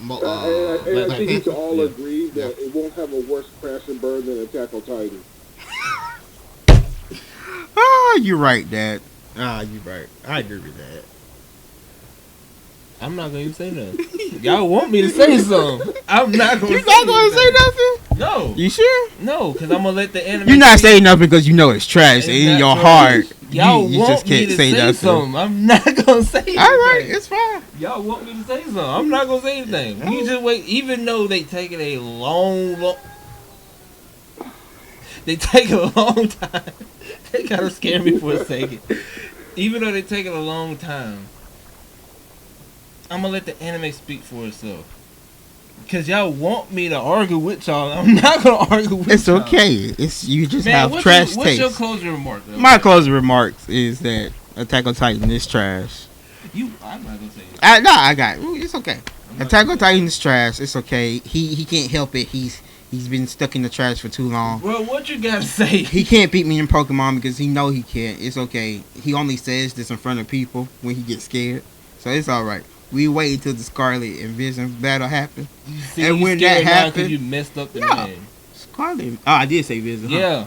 And I think we can all agree that it won't have a worse crash and burn than Attack on Titan. You're right, Dad. You're right. I agree with that. I'm not going to say nothing. Y'all want me to say something. I'm not going to say You're not going to say nothing? No. You sure? No, because I'm going to let the anime... You're not saying nothing because you know it's trash. And in your heart, y'all you want just can't me to say nothing. Something. I'm not going to say anything. All right, it's fine. Y'all want me to say something. I'm not going to say anything. You just wait. Even though they take it a long... They take a long time. They kind of scare me for a second. Even though they take it a long time, I'm going to let the anime speak for itself. Because y'all want me to argue with y'all. I'm not going to argue with It's y'all. okay. You just have trash taste. What's your closing remark, though? My closing remarks is that Attack on Titan is trash. I'm not going to say it. I got it. It's okay. Attack on Titan is trash. It's okay. He can't help it. He's been stuck in the trash for too long. Bro, what you got to say? He can't beat me in Pokemon because he know he can't. It's okay. He only says this in front of people when he gets scared. So it's all right. We wait until the Scarlet and Vision battle happen. And when that happens, you messed up the name. Scarlet. Oh, I did say Vision. Yeah.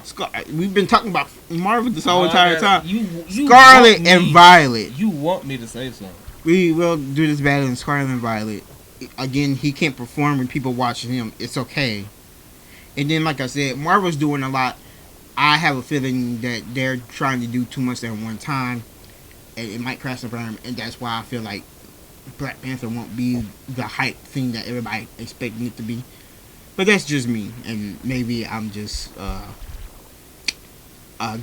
We've been talking about Marvel this whole entire time. You Scarlet and Violet. You want me to say something? We will do this battle in Scarlet and Violet. Again, he can't perform when people watching him. It's okay. And then, like I said, Marvel's doing a lot. I have a feeling that they're trying to do too much at one time, and it might crash and burn. And that's why I feel like Black Panther won't be the hype thing that everybody expecting it to be. But that's just me, and maybe I'm just a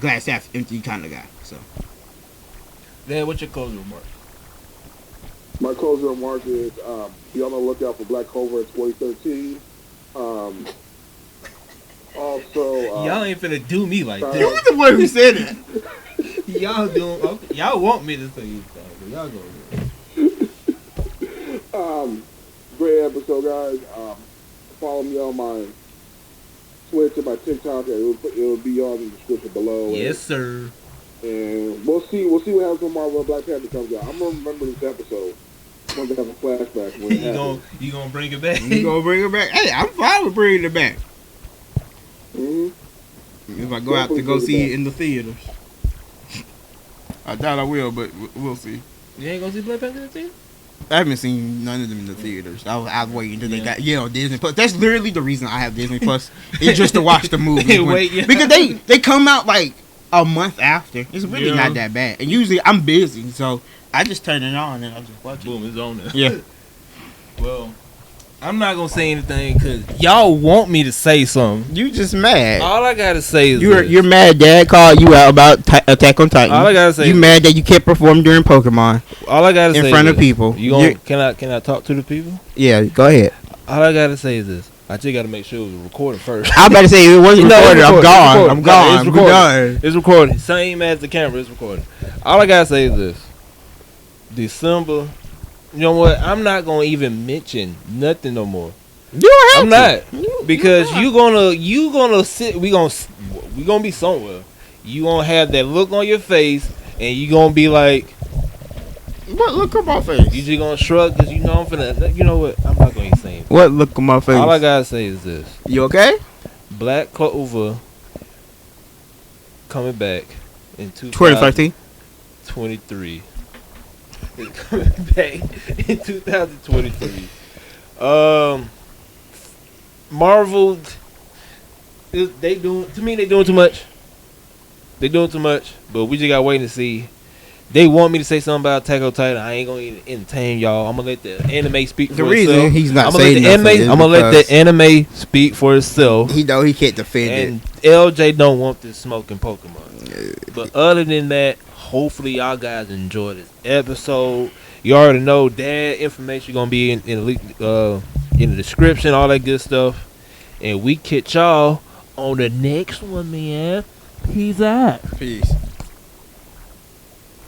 glass half empty kind of guy. So, Dad, what's your closing remark? My closing remark is be on the lookout for Black Clover in 2013. Also, y'all ain't finna do me like that. you was the one who said it. Y'all want me to say things, but y'all go. Great episode, guys. Follow me on my Twitch and my TikTok. It'll be on the description below. Yes, sir. And we'll see what happens when Marvel Black Panther comes out. I'm gonna remember this episode. I'm gonna have a flashback when it happens. You gonna bring it back? You gonna bring it back? Hey, I'm fine with bringing it back. If I go out to go see it in the theaters. I doubt I will, but we'll see. You ain't gonna see Black Panther in the theater? I haven't seen none of them in the theaters. I was waiting until they got on Disney Plus. That's literally the reason I have Disney Plus. It's just to watch the movie. Because they come out like a month after. It's really not that bad. And usually I'm busy, so I just turn it on and I just watch it. Boom, it's on there. Yeah. Well, I'm not gonna say anything because y'all want me to say something. You just mad. All I gotta say is you're mad. Dad called you out about Attack on Titan. All I gotta say you mad that you can't perform during Pokemon. All I gotta say in front of people. Can I talk to the people? Yeah, go ahead. All I gotta say is this: I just gotta make sure it was recorded first. I'm about to say it wasn't recorded. I'm gone. I'm gone. It's recorded. It's recorded. Same as the camera. It's recorded. All I gotta say is this: December. You know what? I'm not gonna even mention nothing no more. You don't have I'm to. not because you gonna sit. We gonna be somewhere. You gonna have that look on your face, and you gonna be like, "What look on my face?" You just gonna shrug because you know I'm finna. You know what? I'm not gonna say anything. What look on my face? All I gotta say is this: You okay? Black Clover coming back in 2013, 23. is coming back in 2023. Marvel, they doing too much. They doing too much, but we just gotta wait and see. They want me to say something about Attack on Titan. I ain't gonna even entertain y'all. I'm gonna let the anime speak for The itself. reason he's not I'm gonna let saying the anime. nothing is I'm gonna let because the anime speak for itself. he know he can't defend And it. LJ don't want this smoking Pokemon. But other than that, hopefully y'all guys enjoy this episode. You already know that information gonna be in the description, all that good stuff. And we catch y'all on the next one, man. Peace out. Peace.